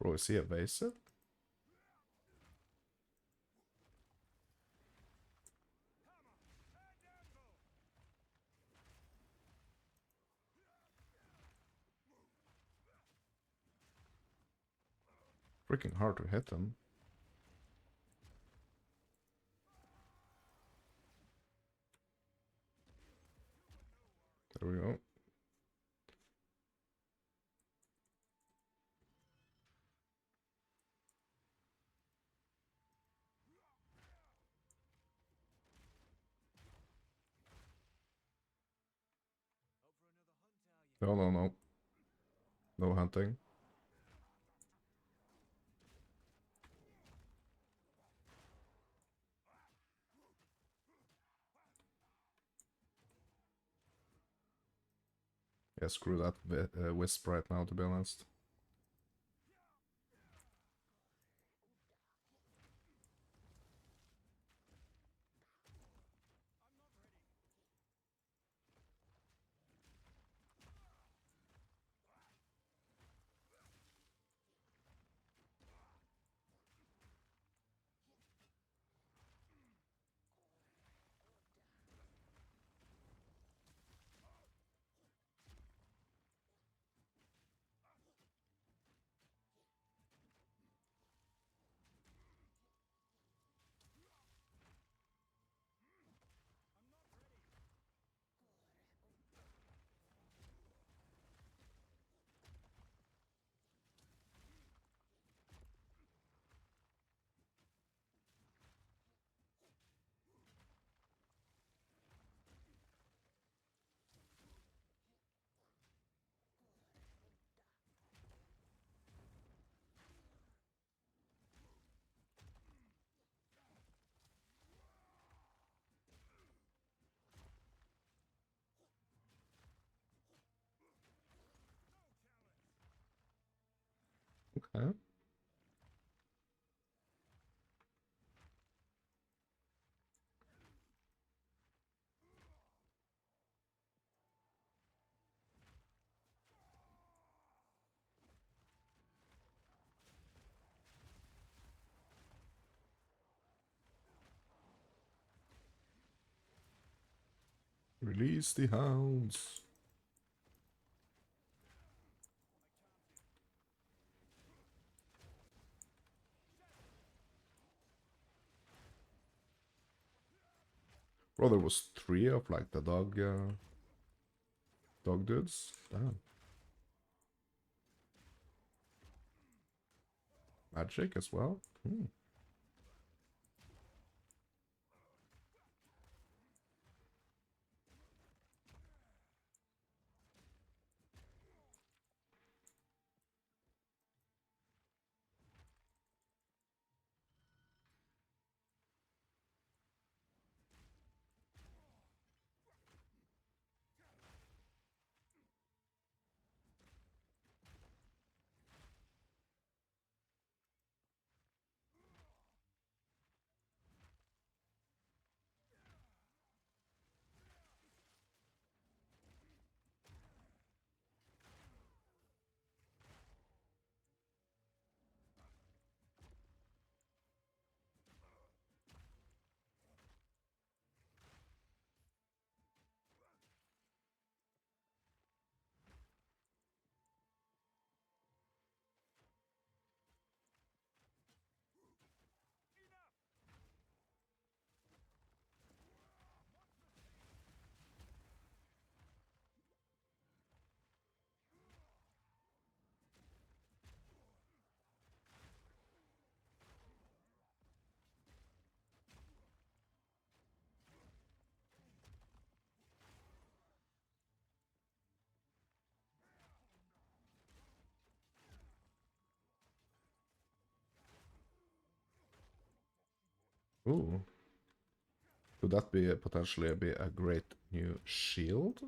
Bro, is he evasive? Freaking hard to hit him. There we go. No, no, no. No hunting. Yeah, screw that wisp right now, to be honest. Okay. Release the hounds. Bro, there was 3 of like the dog dudes. Damn. Magic as well. Hmm. Ooh. Could that be potentially be a great new shield?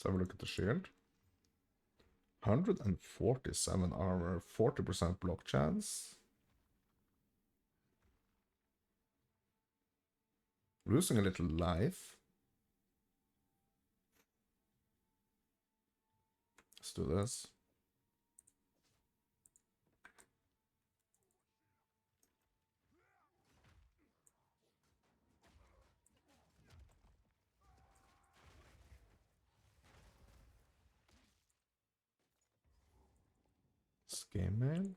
have a look at the shield. 147 armor, 40% block chance. Losing a little life. Let's do this. Game man.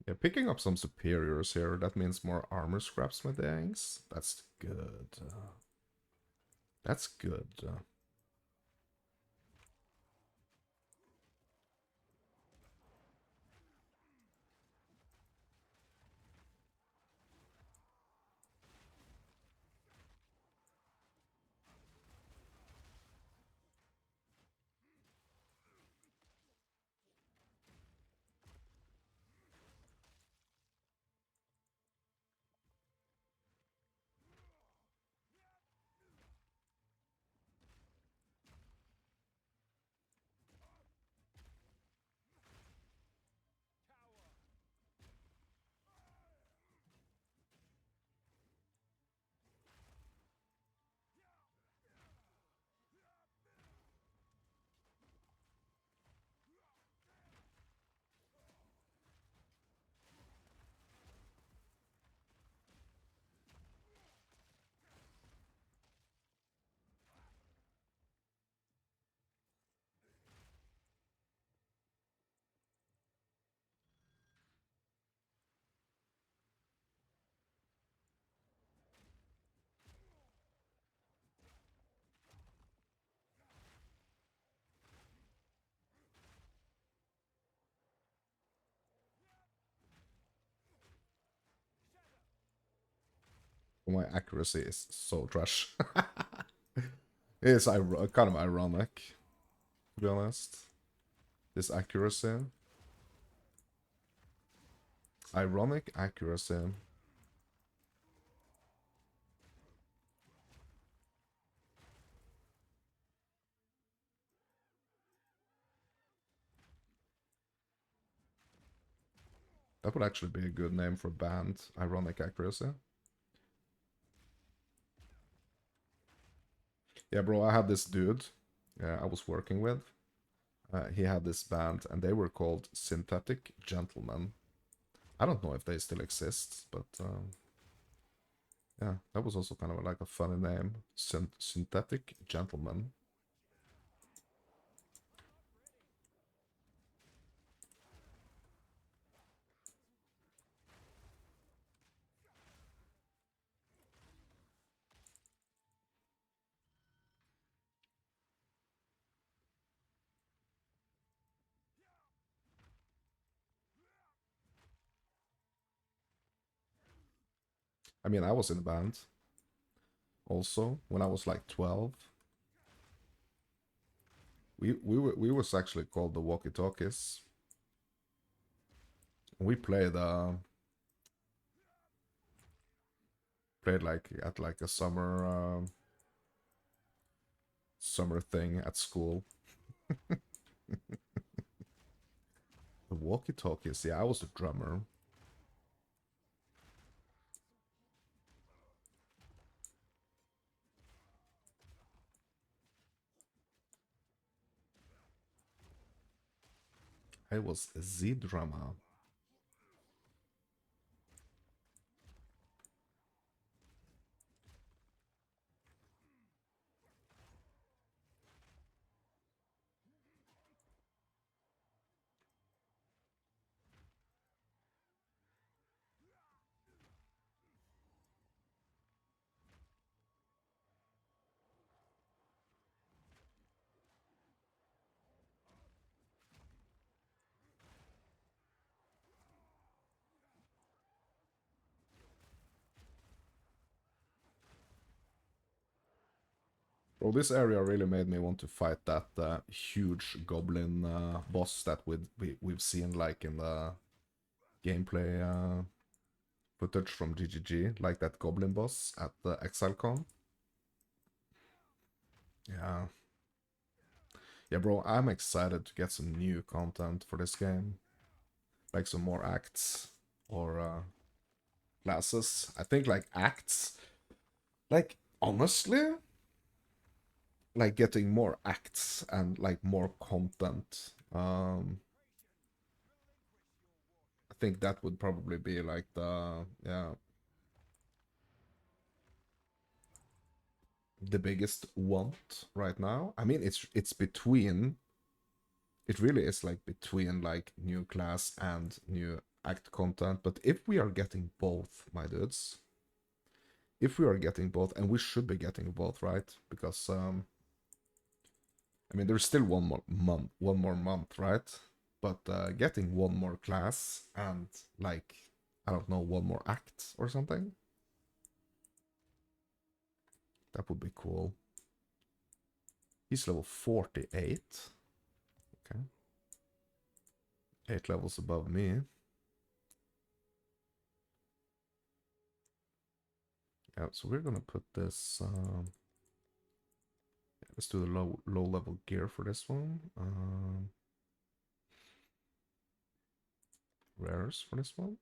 Yeah, picking up some superiors here. That means more armor scraps my dangs. That's good. That's good. My accuracy is so trash. It's kind of ironic, to be honest. This accuracy. Ironic accuracy. That would actually be a good name for a band. Ironic accuracy. Yeah, bro, I had this dude I was working with. He had this band, and they were called Synthetic Gentlemen. I don't know if they still exist, but yeah, that was also kind of like a funny name. Synthetic Gentlemen. I mean, I was in a band also when I was like 12. We was actually called the Walkie Talkies. We played like at like a summer thing at school. The Walkie Talkies, yeah, I was the drummer. I was the drummer. Well, this area really made me want to fight that huge goblin boss that we've seen like in the gameplay footage from GGG, like that goblin boss at the ExileCon. Yeah. Yeah, bro, I'm excited to get some new content for this game. Like some more acts or classes. I think like acts, like honestly, like getting more acts and like more content. I think that would probably be like the, yeah, the biggest want right now. I mean, it's between, it really is like between like new class and new act content. But if we are getting both, my dudes, if we are getting both, and we should be getting both, right? Because I mean, there's still one more month, right? But getting one more class and like, I don't know, one more act or something, that would be cool. He's level 48. Okay, 8 levels above me. Yeah, so we're gonna put this. Let's do the low level gear for this one. Rares for this one.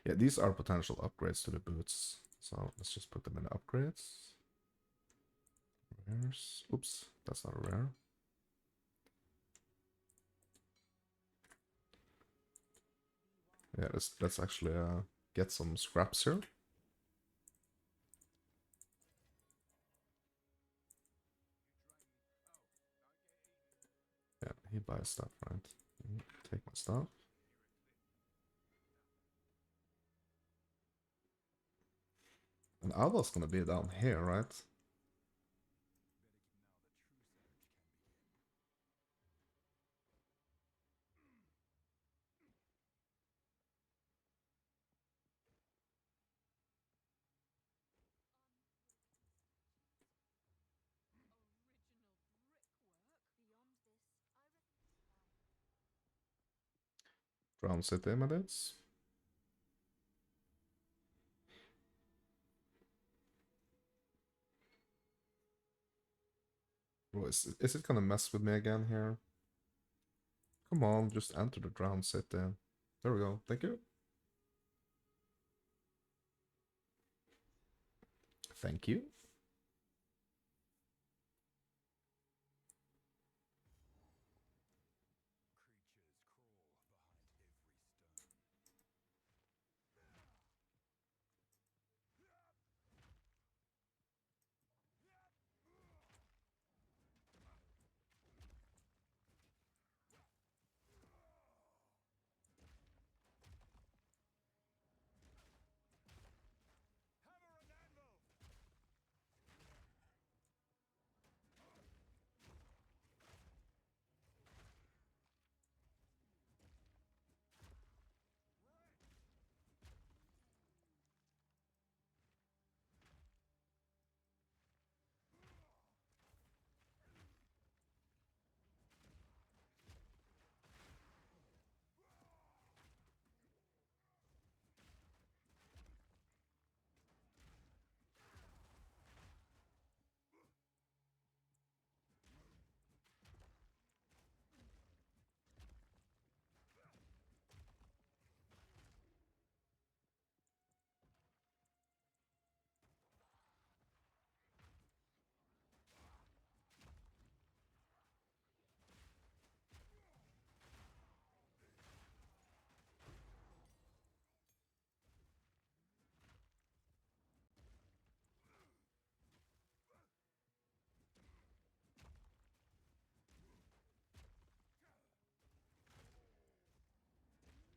Yeah, these are potential upgrades to the boots. So let's just put them in the upgrades. Rares. Oops, that's not a rare. Yeah, let's actually get some scraps here. Yeah, he buys stuff, right? Take my stuff. And Alva's gonna be down here, right? Drown City, my dudes. Bro, is it gonna mess with me again here? Come on, just enter the Drown City. There we go. Thank you. Thank you.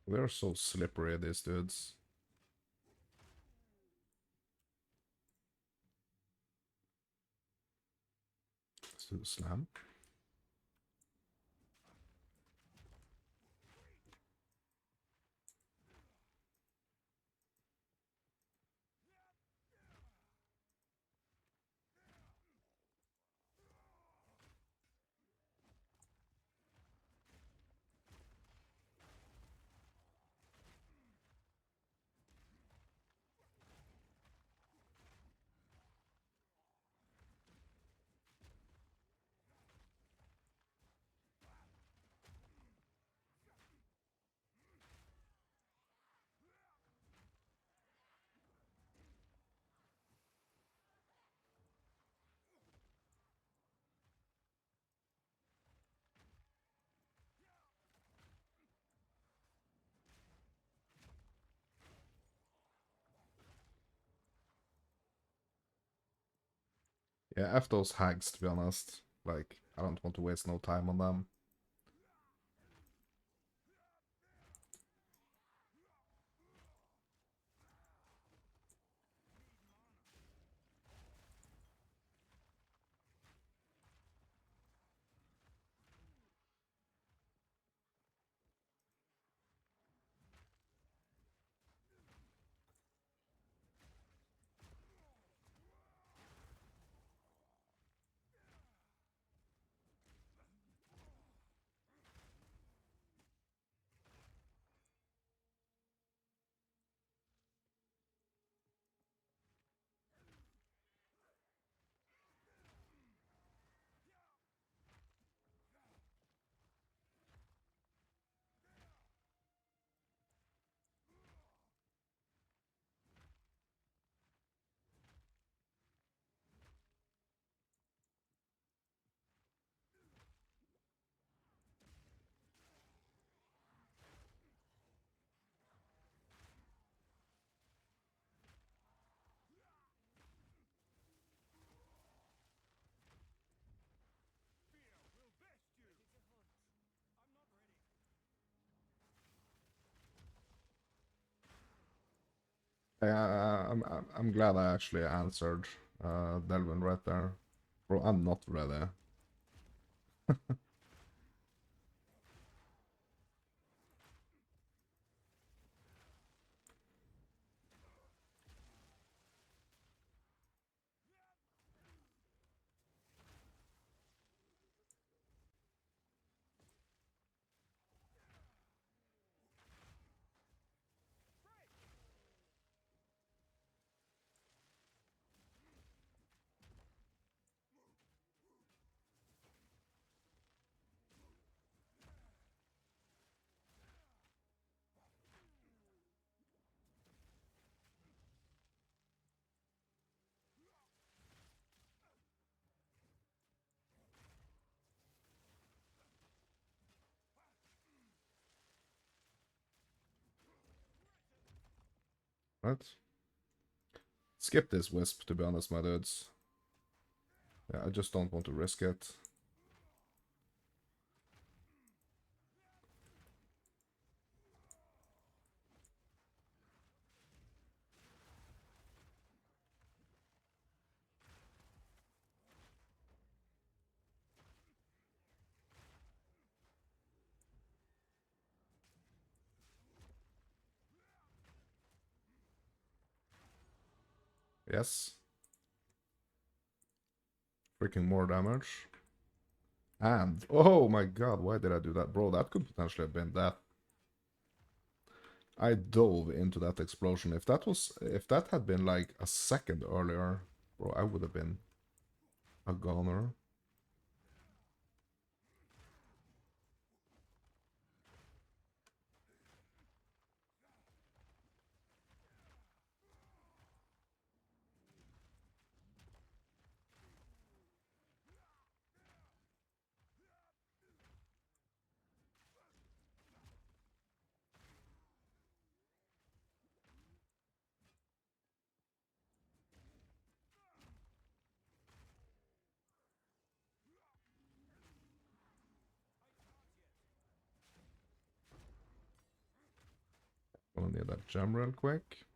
They're so slippery, these dudes. Let's do the slam. Yeah, F those hags, to be honest. Like, I don't want to waste no time on them. Yeah, I'm glad I actually answered Delvin right there. Bro, I'm not ready. Right? Skip this wisp, to be honest, my dudes. Yeah, I just don't want to risk it. Yes. Freaking more damage. And, oh my god, why did I do that? Bro, that could potentially have been that. I dove into that explosion. If that had been like a second earlier, bro, I would have been a goner. Gonna need that gem real quick.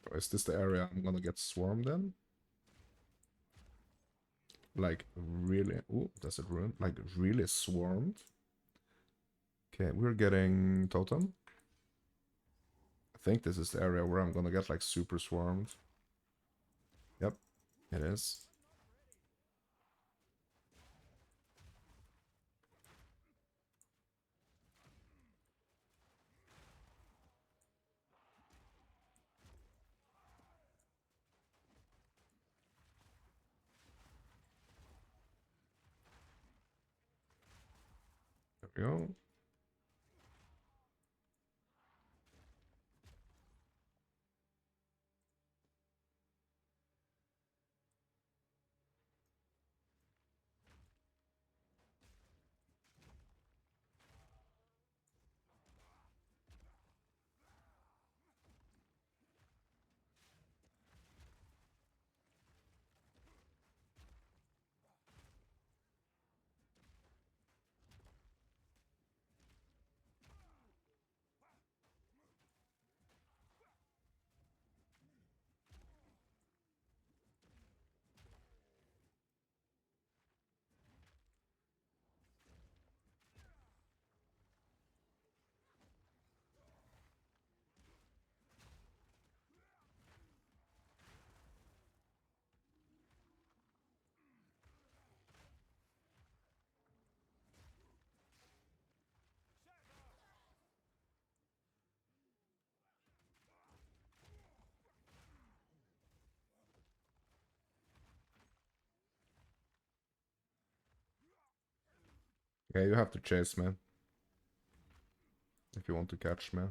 Or is this the area I'm gonna get swarmed in? Like, really? Ooh, does it ruin? Like, really swarmed? Okay, we're getting totem. I think this is the area where I'm gonna get, like, super swarmed. Yep, it is. There we go. Yeah, you have to chase me if you want to catch me.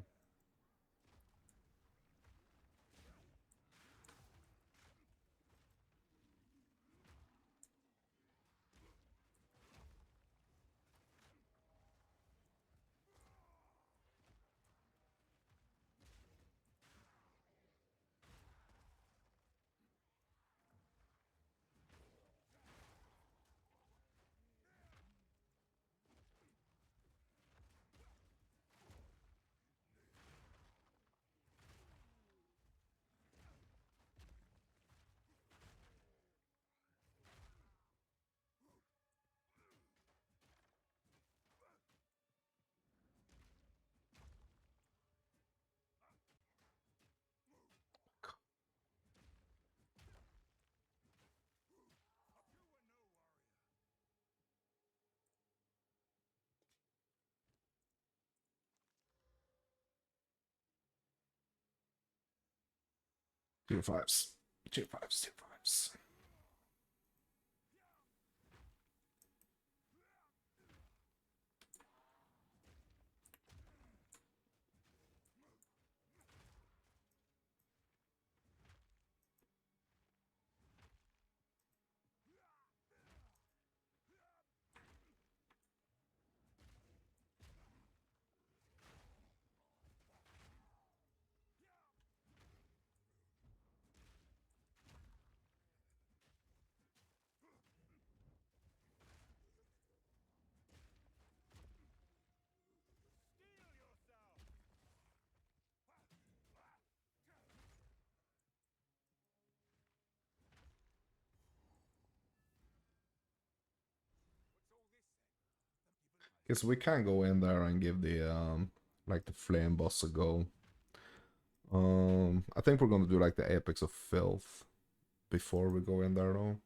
Two fives. Two fives, two fives. Guess we can go in there and give the like the flame boss a go. I think we're gonna do like the Apex of Filth before we go in there though.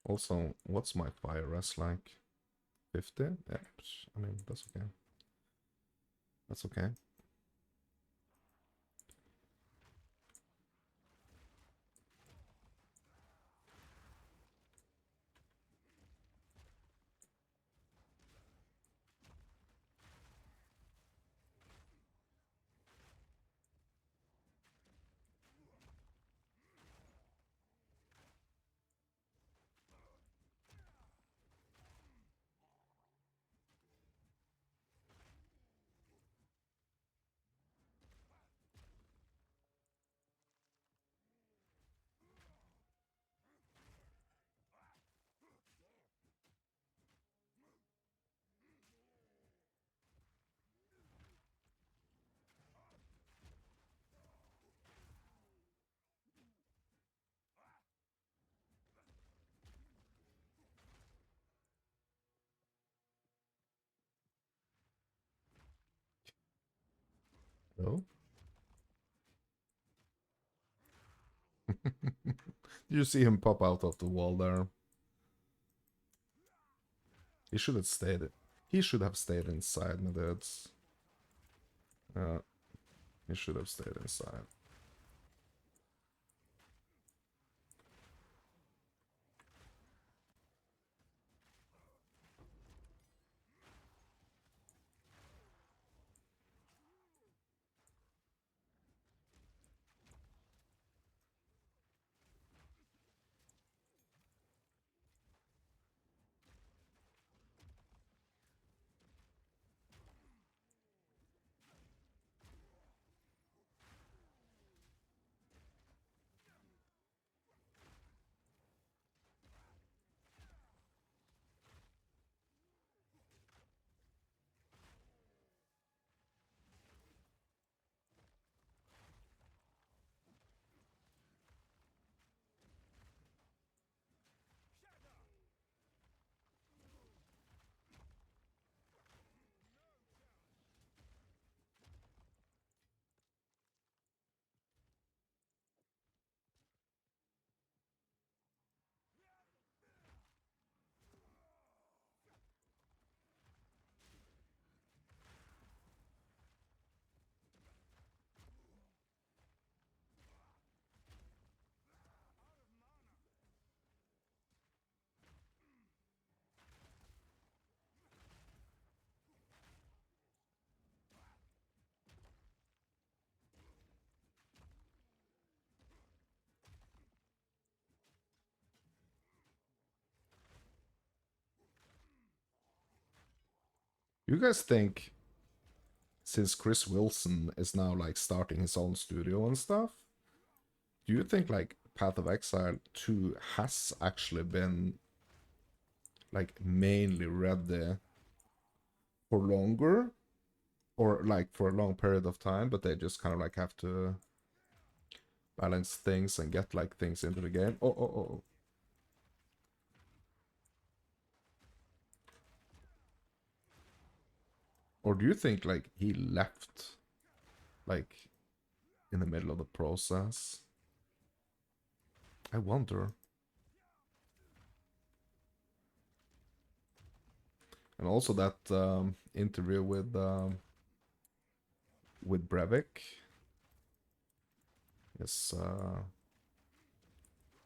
Also, what's my fire rest like? 50? Yeah, I mean, that's okay. That's okay. Oh? You see him pop out of the wall there. He should have stayed. He should have stayed inside, my dudes. He should have stayed inside. You guys think, since Chris Wilson is now like starting his own studio and stuff, do you think like Path of Exile 2 has actually been like mainly ready for longer? Or like for a long period of time, but they just kind of like have to balance things and get like things into the game? Oh. Or do you think like he left like in the middle of the process? I wonder. And also that interview with Brevik is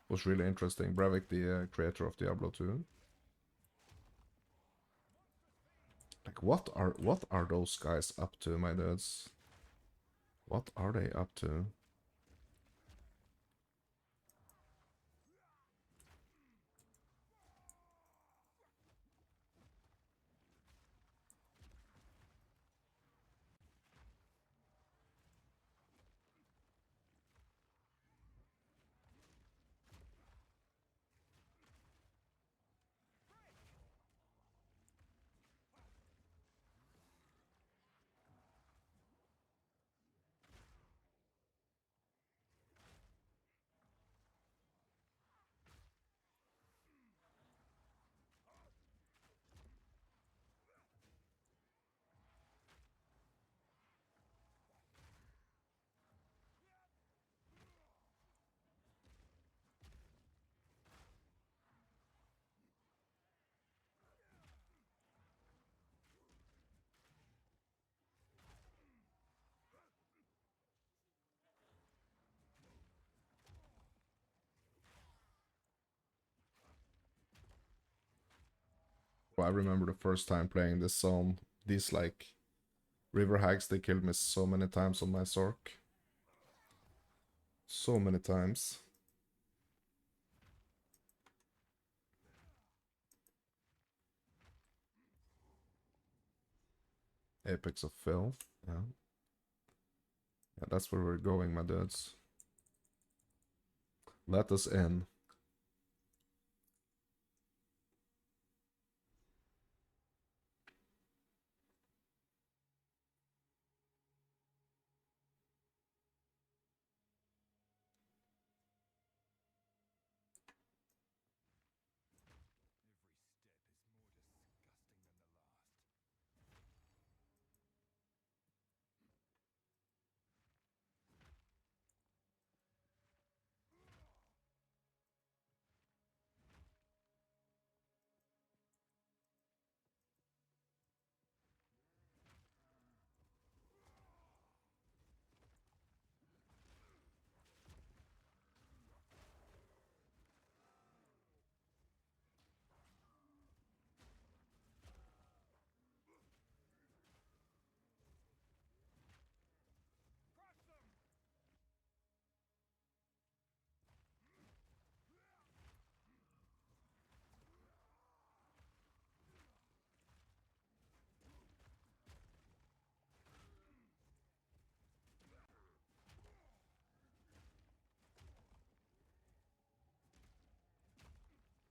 was really interesting. Brevik, the creator of Diablo 2. Like what are those guys up to, my dudes? What are they up to? Well, I remember the first time playing this zone. These like river hags, they killed me so many times on my Zork. So many times. Apex of Filth. Yeah. Yeah, that's where we're going, my dudes. Let us in.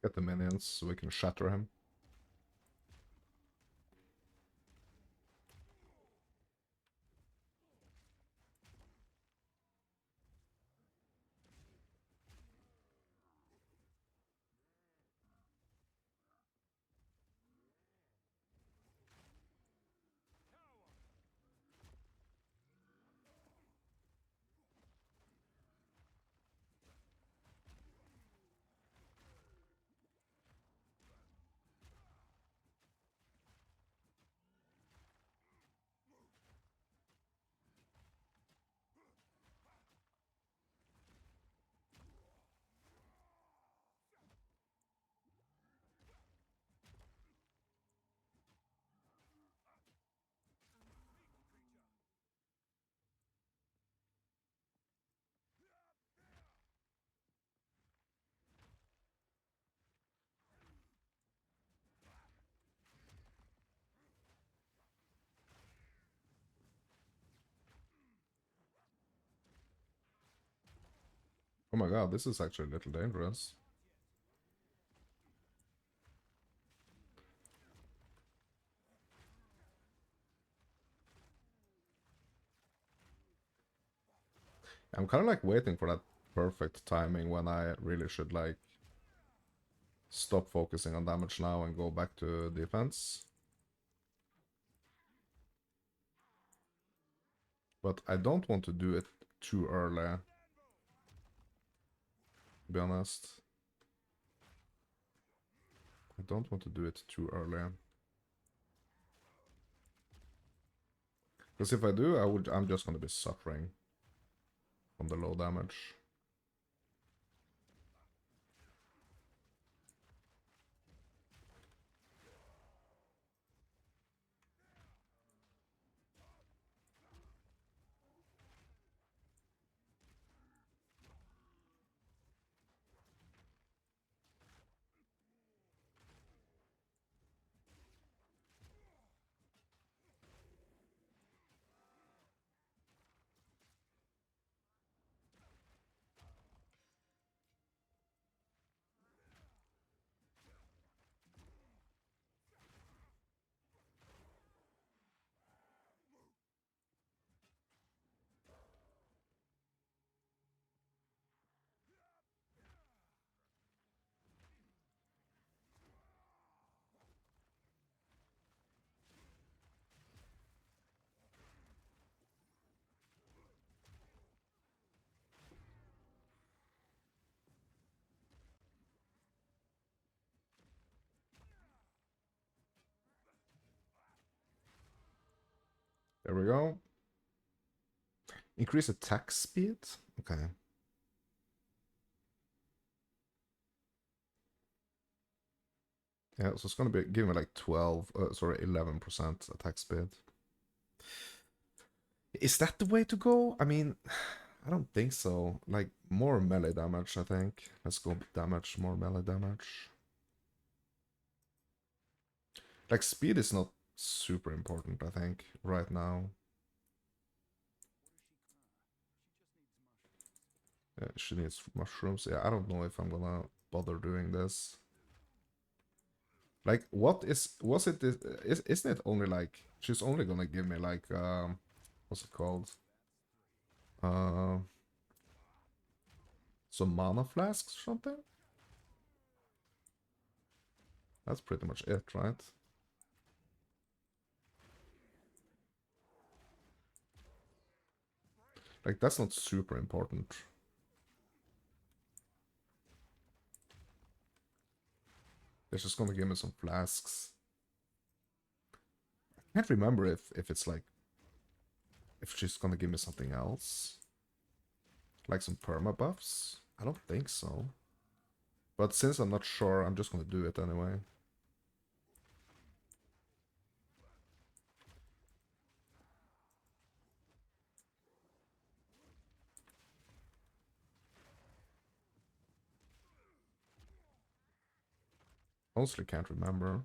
Get the minions so we can shatter him. Oh my god, this is actually a little dangerous. I'm kind of like waiting for that perfect timing when I really should like stop focusing on damage now and go back to defense. But I don't want to do it too early, to be honest. I don't want to do it too early. Because if I do, I'm just gonna be suffering from the low damage. There we go. Increase attack speed? Okay. Yeah, so it's gonna be give me like 11% attack speed. Is that the way to go? I mean, I don't think so. Like, more melee damage, I think. Let's go damage, more melee damage. Like, speed is not super important, I think, right now. Yeah, she needs mushrooms. Yeah, I don't know if I'm gonna bother doing this. Like, was it this, isn't it only like, she's only gonna give me like, what's it called? Uh, some mana flasks or something? That's pretty much it, right? Like, that's not super important. They're just gonna give me some flasks. I can't remember if it's like, if she's gonna give me something else. Like some perma buffs? I don't think so. But since I'm not sure, I'm just gonna do it anyway. Honestly can't remember.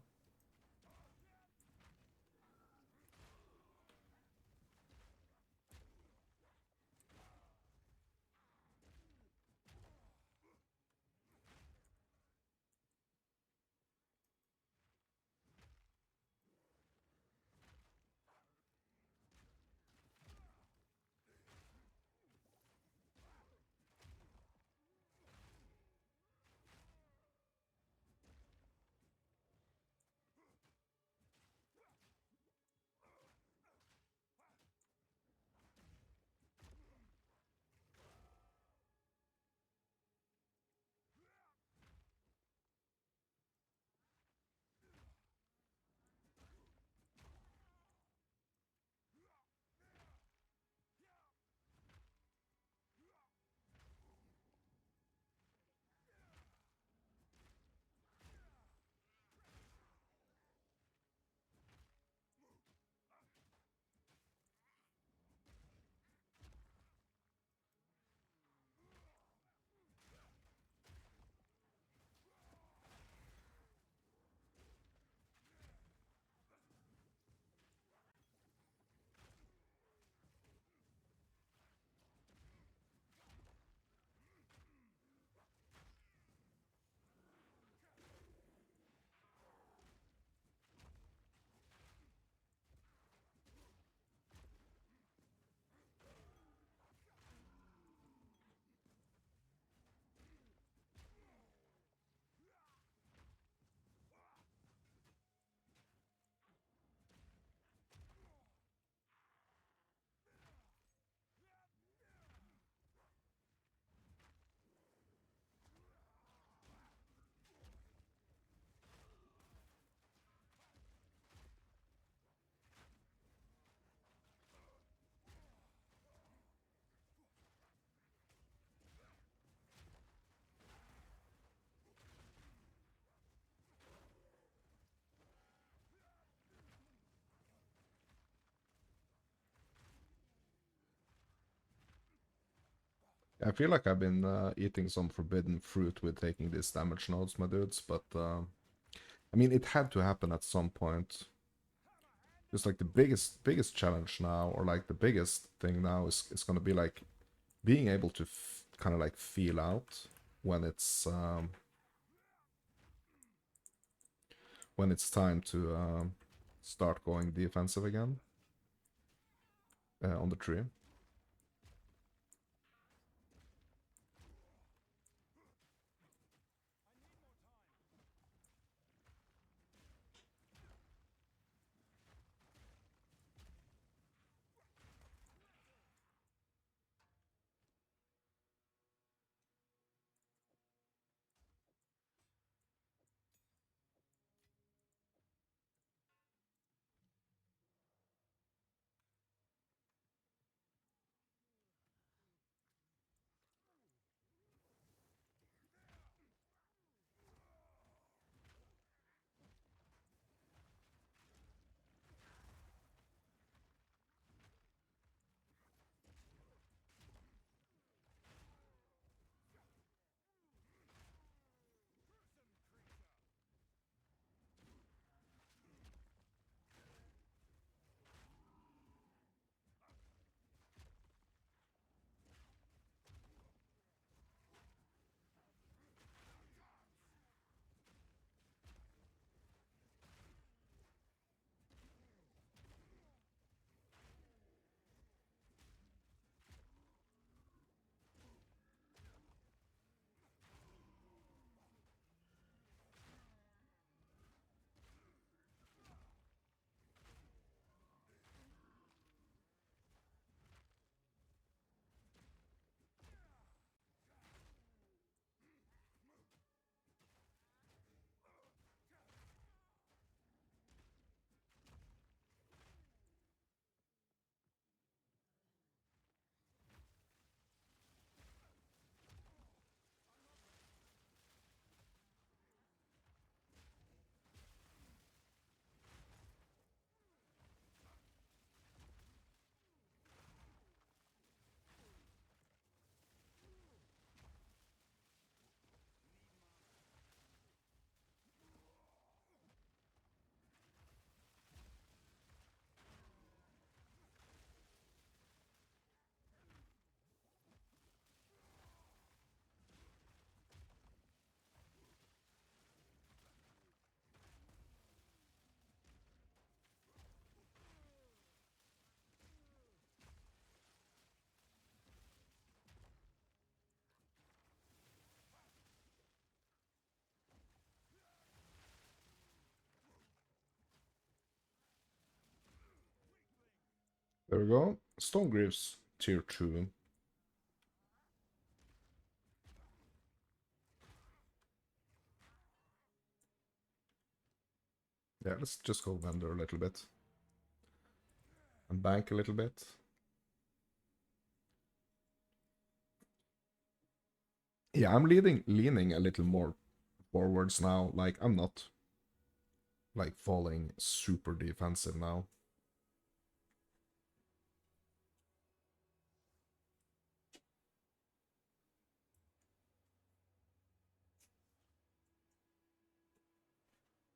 I feel like I've been eating some forbidden fruit with taking these damage nodes, my dudes, but I mean, it had to happen at some point. Just like the biggest challenge now, or like the biggest thing now is gonna be like being able to kind of like feel out when it's time to start going defensive again on the tree. There we go. Stonegreaves tier 2. Yeah, let's just go vendor a little bit. And bank a little bit. Yeah, I'm leaning a little more forwards now. Like, I'm not like falling super defensive now.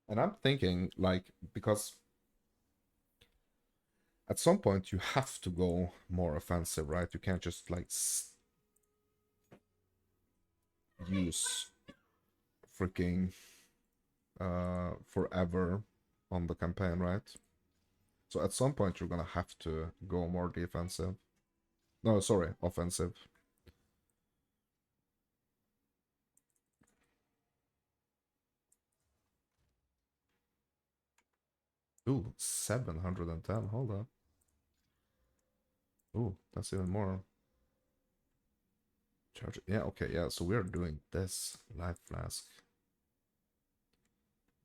And I'm thinking, like, because at some point you have to go more offensive, right? You can't just like use freaking forever on the campaign, right? So at some point you're gonna have to go more defensive. No, sorry, offensive. Ooh, 710. Hold up. Ooh, that's even more. Charge. Yeah, okay, yeah. So we're doing this life flask.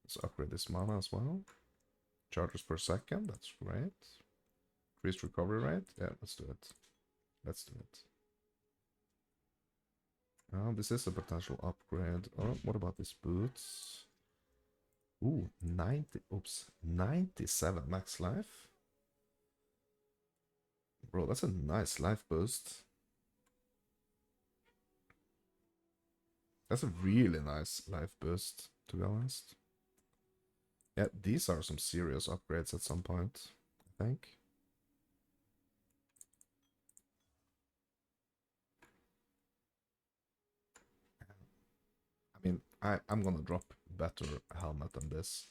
Let's upgrade this mana as well. Charges per second. That's great. Increased recovery rate. Yeah, let's do it. Let's do it. This is a potential upgrade. Oh, what about these boots? Ooh, 90. Oops, 97 max life. Bro, that's a nice life boost. That's a really nice life boost, to be honest. Yeah, these are some serious upgrades at some point, I think. I mean, I'm gonna drop better helmet than this,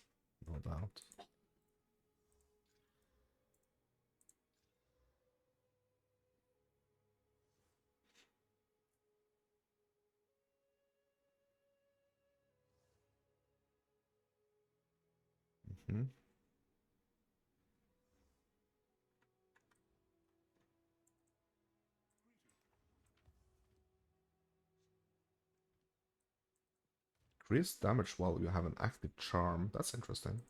no doubt. Mm-hmm. Increase damage while you have an active charm. That's interesting.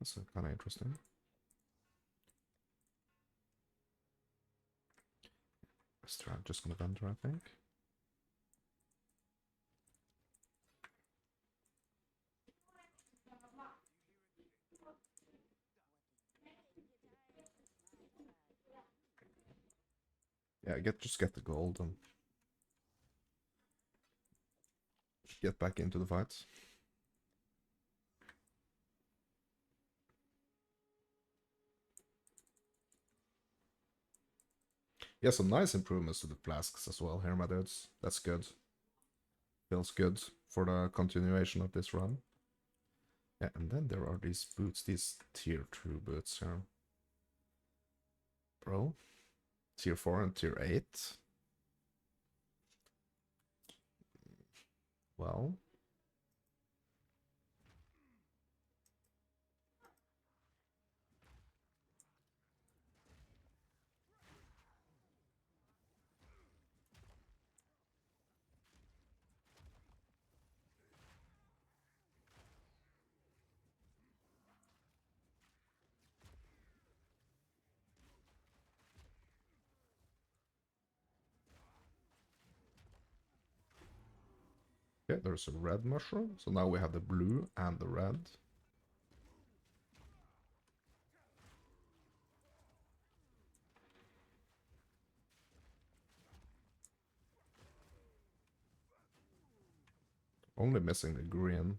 That's kind of interesting. I'm just gonna enter, I think. Yeah, just get the gold and get back into the fights. Yeah, some nice improvements to the flasks as well here, my dudes. That's good. Feels good for the continuation of this run. Yeah, and then there are these boots, these tier 2 boots here. Bro, tier 4 and tier 8. Well, yeah, there's a red mushroom. So now we have the blue and the red. Only missing the green.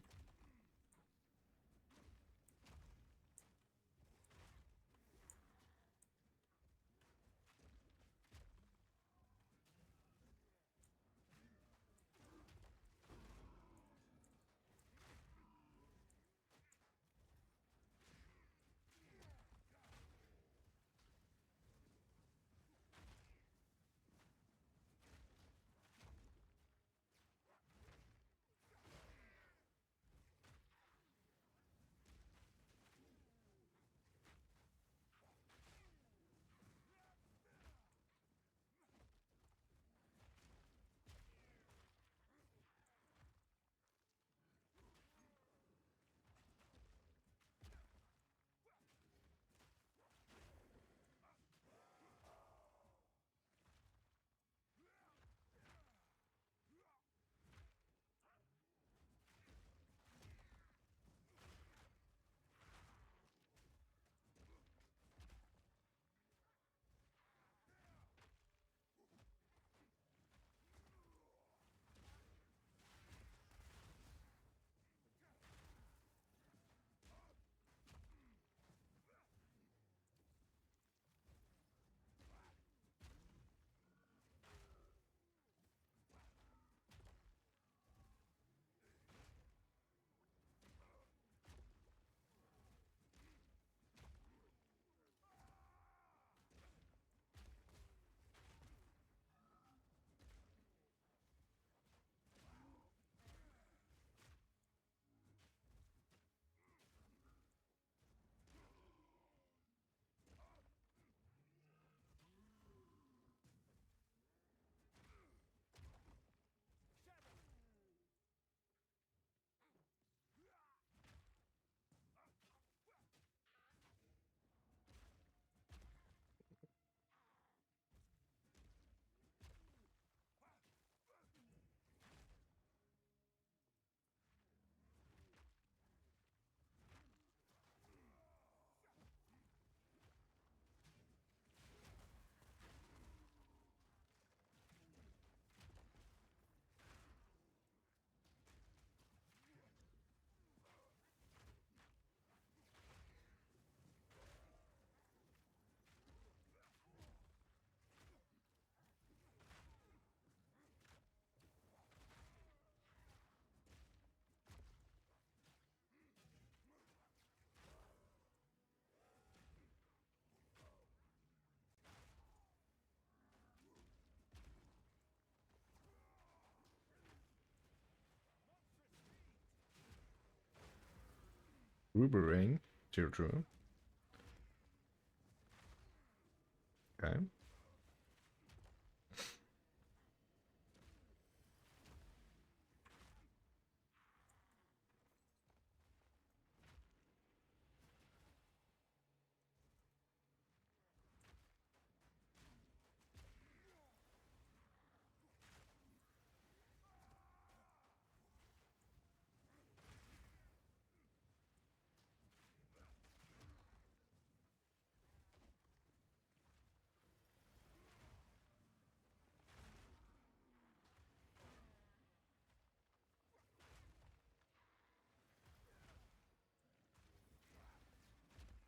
Ruby ring, tier 2. Okay.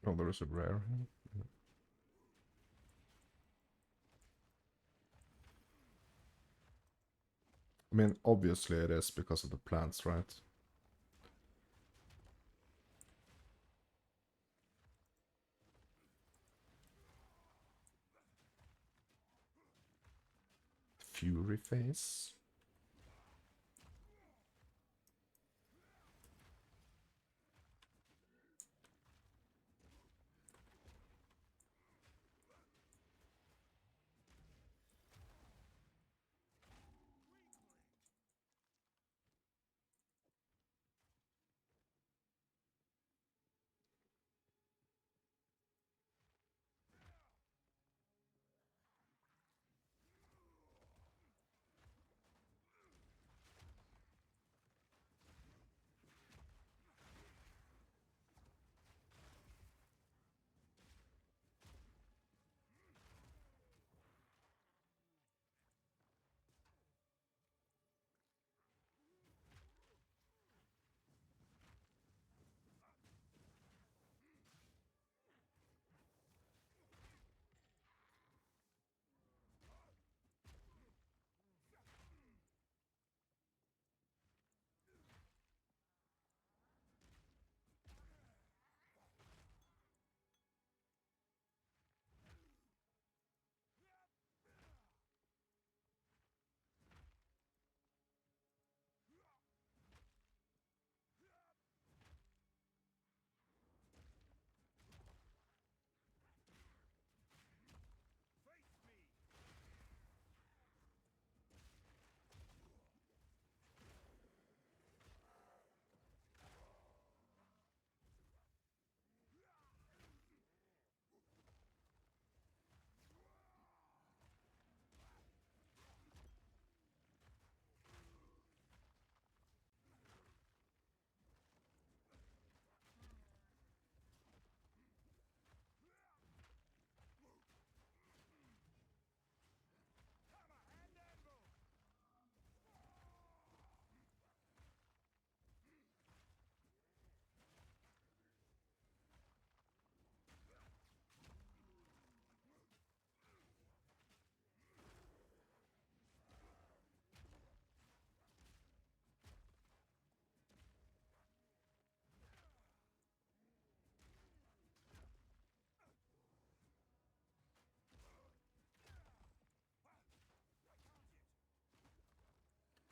Oh, there is a rare. I mean, obviously it is because of the plants, right? Fury face.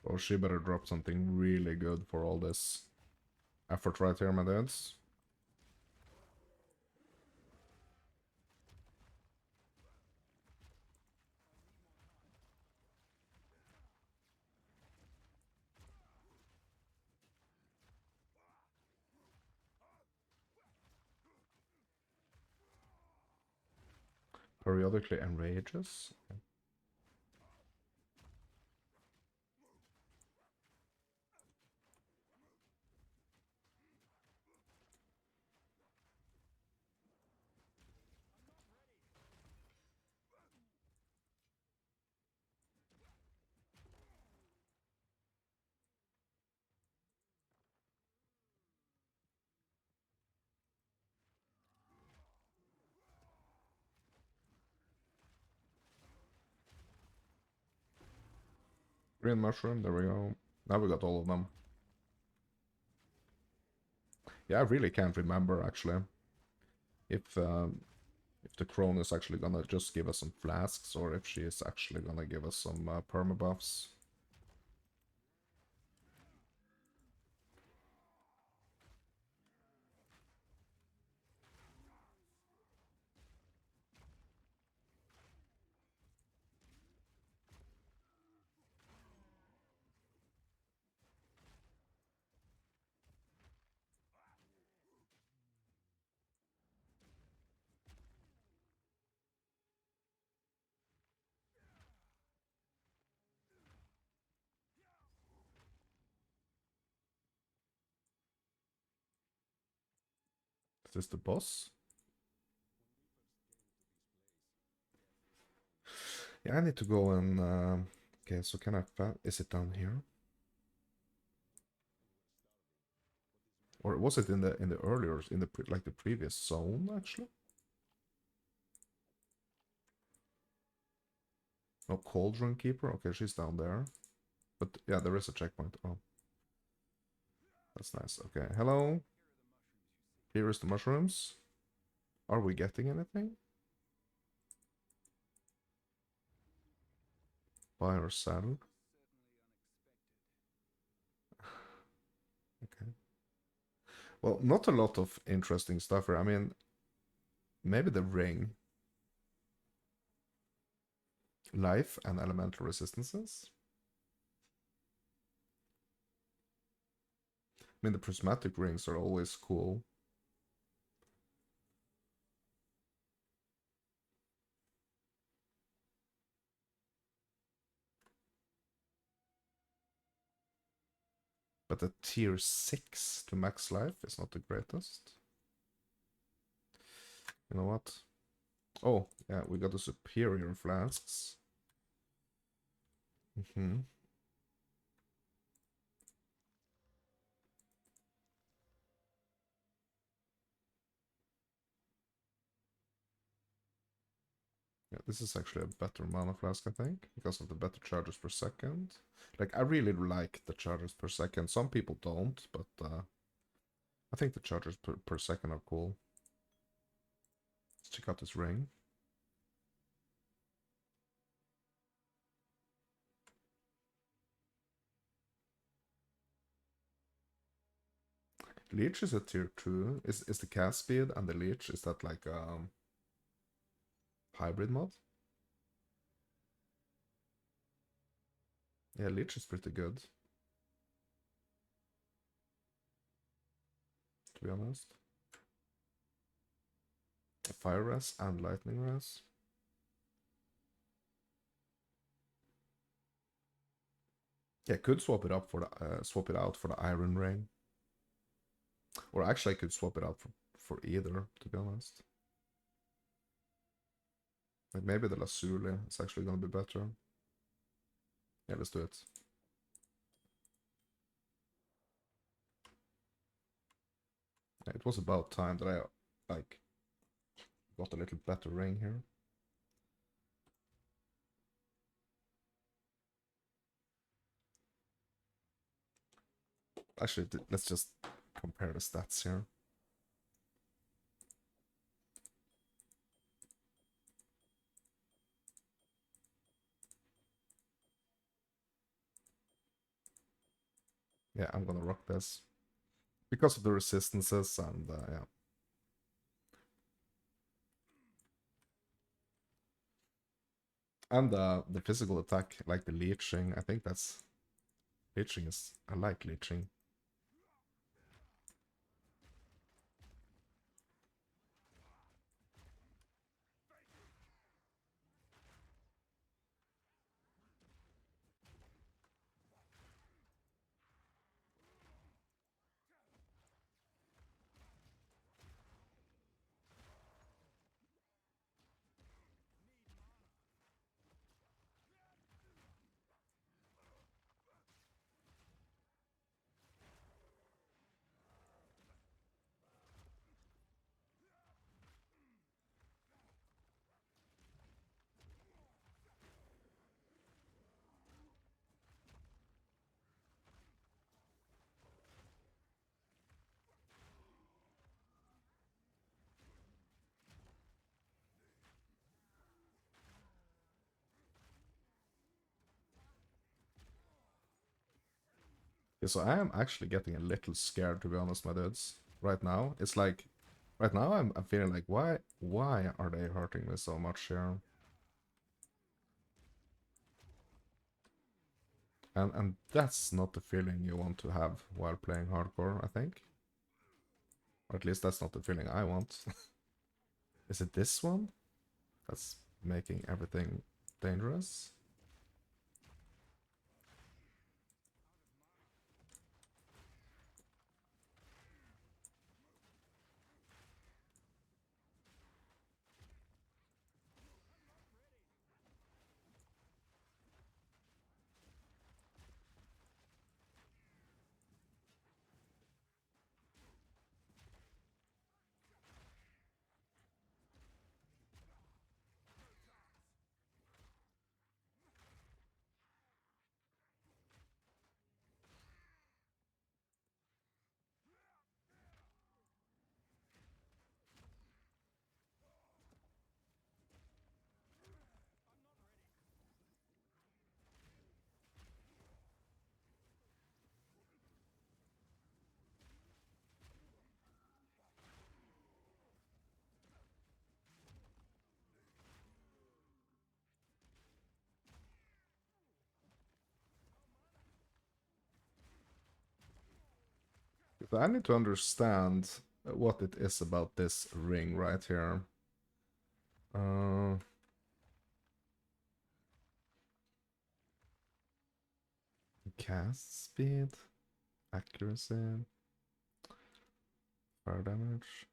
Or she better drop something really good for all this effort right here, my dudes. Periodically enrages. Green mushroom, there we go. Now we got all of them. Yeah, I really can't remember actually if the crone is actually gonna just give us some flasks or if she is actually gonna give us some perma buffs. Is this the boss? Yeah, I need to go and... okay, so can I... Is it down here? Or was it in the earlier... in the like the previous zone, actually? No, Cauldron Keeper? Okay, she's down there. But yeah, there is a checkpoint. Oh. That's nice. Okay, hello. Here is the mushrooms. Are we getting anything? Buy or sell? Okay. Well, not a lot of interesting stuff here. I mean, maybe the ring. Life and elemental resistances. I mean, the prismatic rings are always cool. But a tier 6 to max life is not the greatest. You know what? Oh, yeah, we got the superior flasks. Mm-hmm. Yeah, this is actually a better mana flask, I think, because of the better charges per second. Like, I really like the charges per second. Some people don't, but I think the charges per second are cool. Let's check out this ring. Leech is a tier 2. Is the cast speed and the leech, is that like hybrid mod? Yeah, leech is pretty good, to be honest. Fire res and lightning res. Yeah, could swap it up for the swap it out for the iron ring. Or actually I could swap it out for either, to be honest. Like maybe the Lazuli is actually gonna be better. Yeah, let's do it. Yeah, it was about time that I like got a little better ring here. Actually, let's just compare the stats here. Yeah, I'm gonna rock this. Because of the resistances and yeah. And the physical attack, like the leeching, I think that's... Leeching is... I like leeching. Yeah, so I am actually getting a little scared, to be honest, my dudes. Right now, it's like... Right now, I'm feeling like, why are they hurting me so much here? And that's not the feeling you want to have while playing hardcore, I think. Or at least that's not the feeling I want. Is it this one? That's making everything dangerous? But I need to understand what it is about this ring right here. Uh, cast speed, accuracy, fire damage.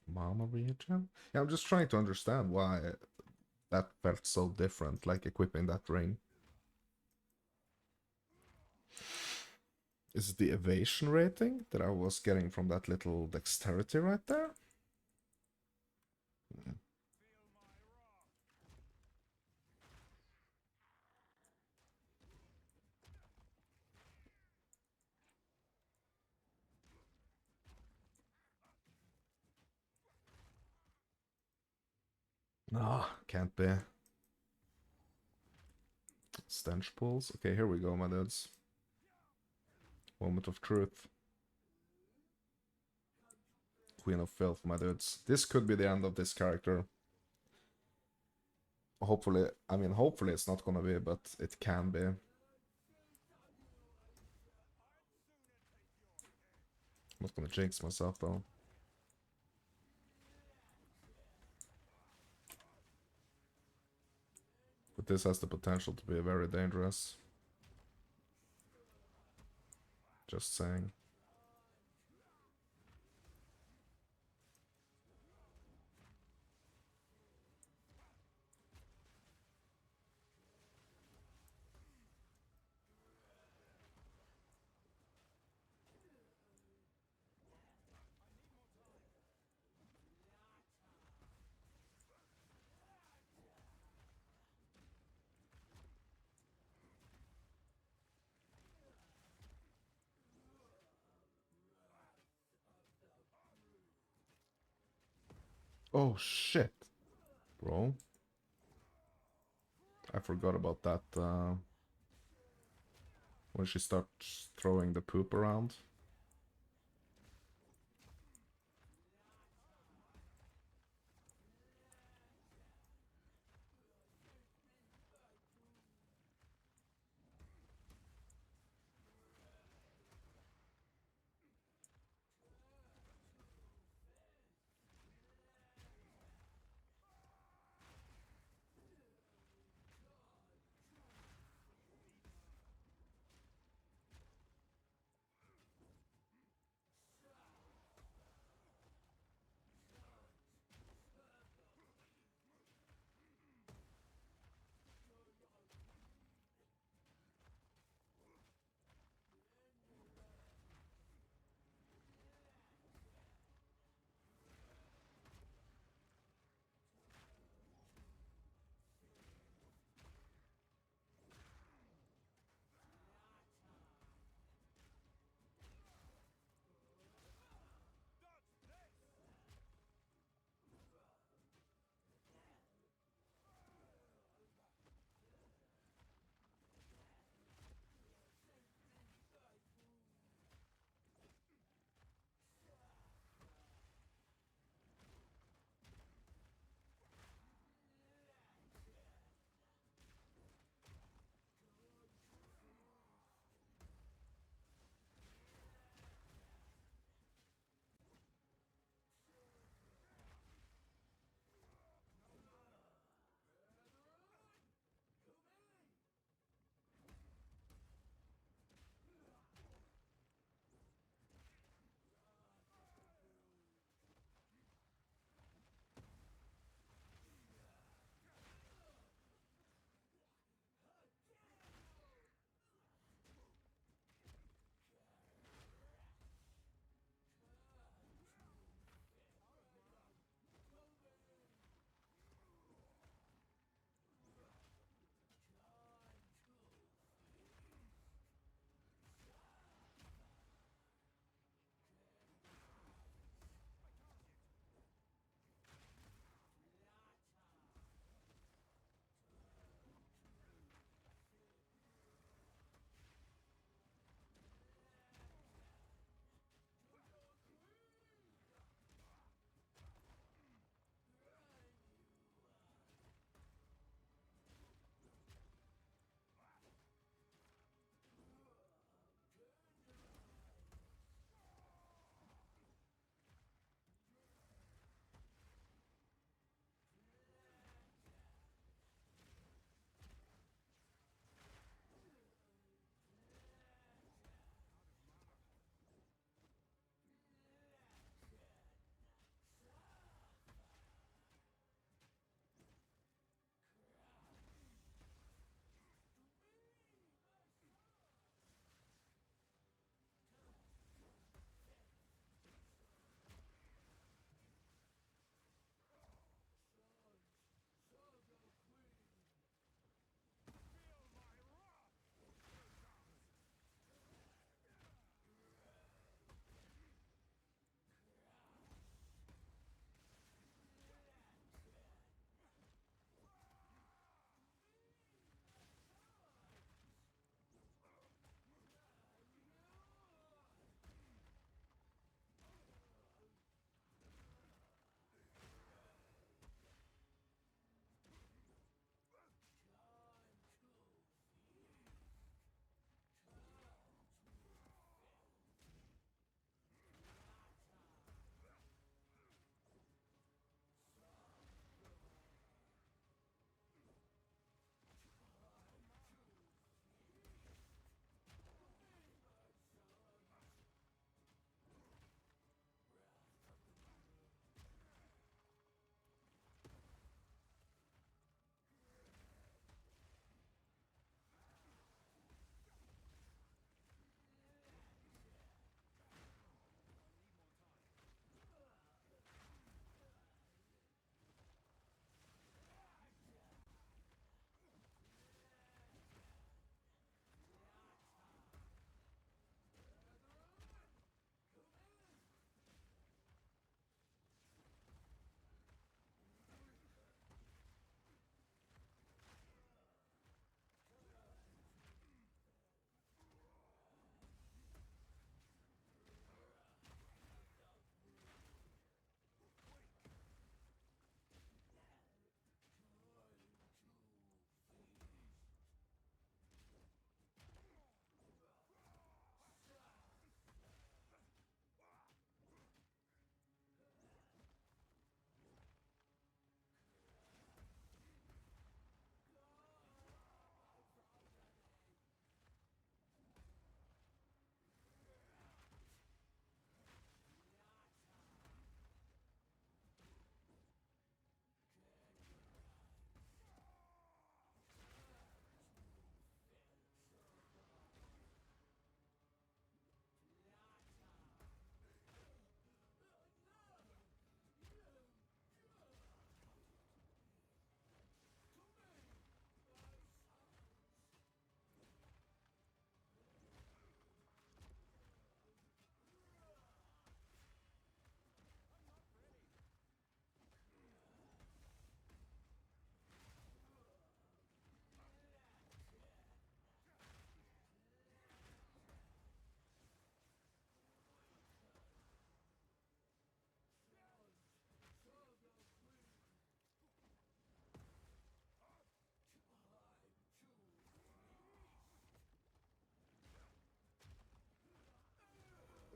Mana regen? Yeah, I'm just trying to understand why that felt so different, like equipping that ring. Is it the evasion rating that I was getting from that little dexterity right there? Nah, can't be. Stench pulls. Okay, here we go, my dudes. Moment of truth. Queen of Filth, my dudes. This could be the end of this character. Hopefully, I mean, hopefully it's not gonna be, but it can be. I'm not gonna jinx myself, though. But this has the potential to be very dangerous. Just saying. Oh, shit. Bro. I forgot about that, when she starts throwing the poop around.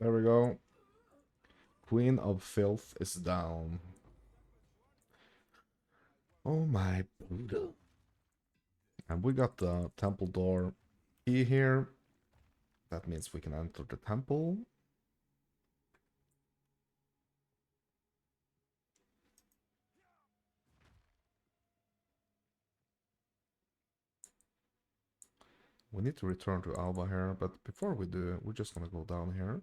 There we go. Queen of Filth is down. Oh my Buddha. And we got the temple door key here. That means we can enter the temple. We need to return to Alba here, but before we do, we're just gonna go down here.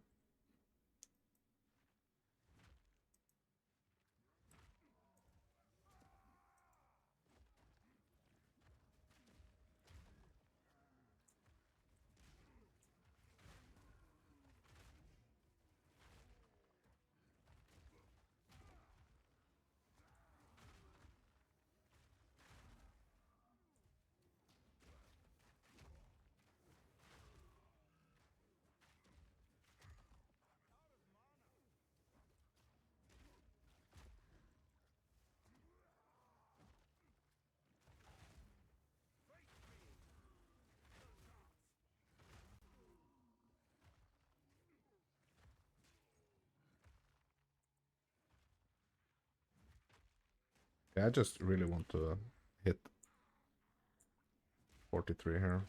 Okay, I just really want to hit 43 here.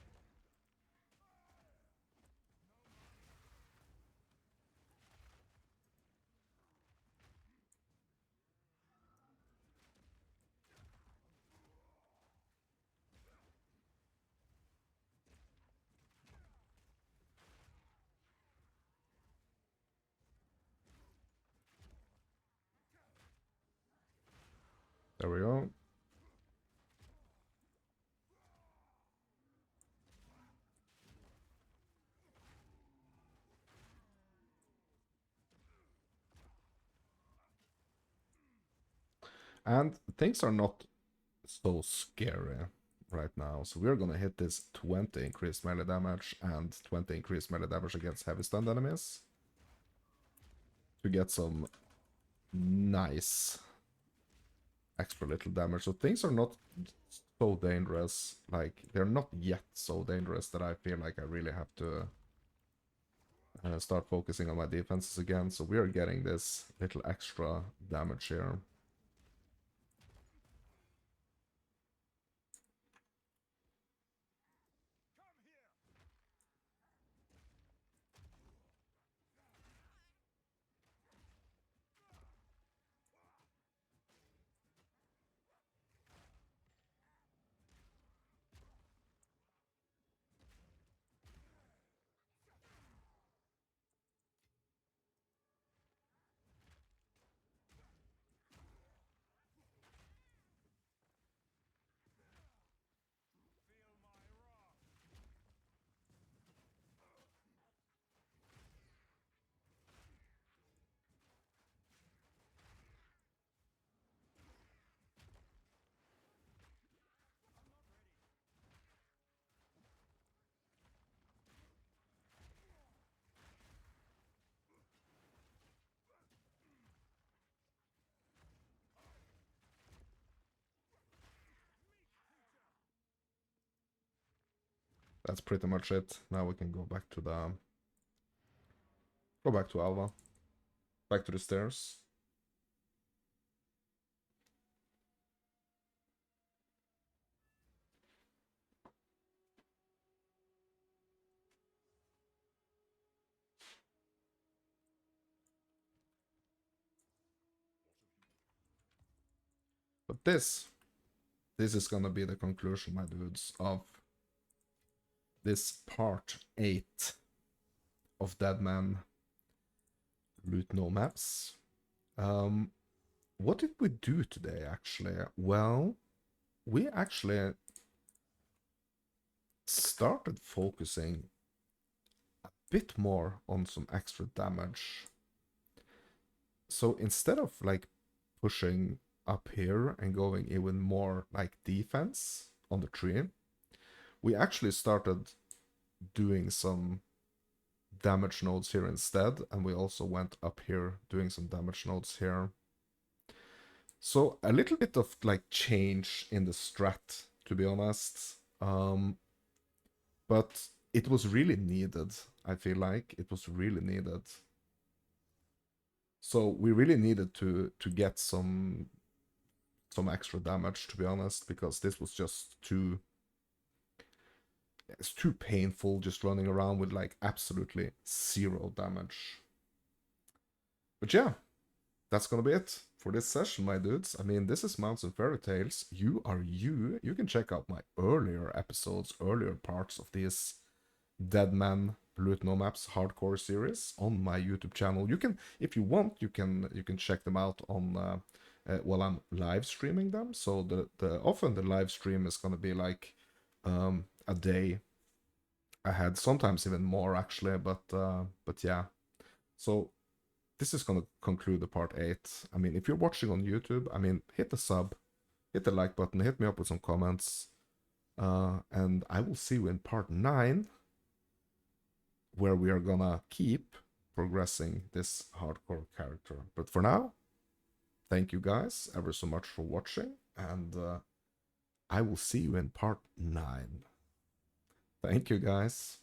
There we go. And things are not so scary right now. So we're gonna hit this 20 increased melee damage and 20 increased melee damage against heavy stunned enemies to get some nice extra little damage. So things are not so dangerous. Like, they're not yet so dangerous that I feel like I really have to start focusing on my defenses again. So we are getting this little extra damage here. That's pretty much it. Now we can go back to the Alva. Back to the stairs. But this is gonna be the conclusion, my dudes, of this part 8 of Deadman Loot No Maps. What did we do today, actually? Well, we actually started focusing a bit more on some extra damage. So instead of like pushing up here and going even more like defense on the tree, we actually started doing some damage nodes here instead, and we also went up here doing some damage nodes here. So a little bit of like change in the strat, to be honest. But it was really needed. I feel like it was really needed. So we really needed to get some extra damage, to be honest, because this was just too it's too painful just running around with like absolutely zero damage. But yeah, that's gonna be it for this session, my dudes. I mean, this is Mounts and Fairy Tales. You are you. You can check out my earlier episodes, earlier parts of this Dead Man Loot No Maps hardcore series on my YouTube channel. You can, if you want, you can check them out on while I'm live streaming them. So the often the live stream is gonna be like a day ahead, sometimes even more actually. But yeah. So this is gonna conclude the part 8. I mean, if you're watching on YouTube, I mean, hit the sub, hit the like button, hit me up with some comments, and I will see you in part 9, where we are gonna keep progressing this hardcore character. But for now, thank you guys ever so much for watching, and I will see you in part 9. Thank you guys.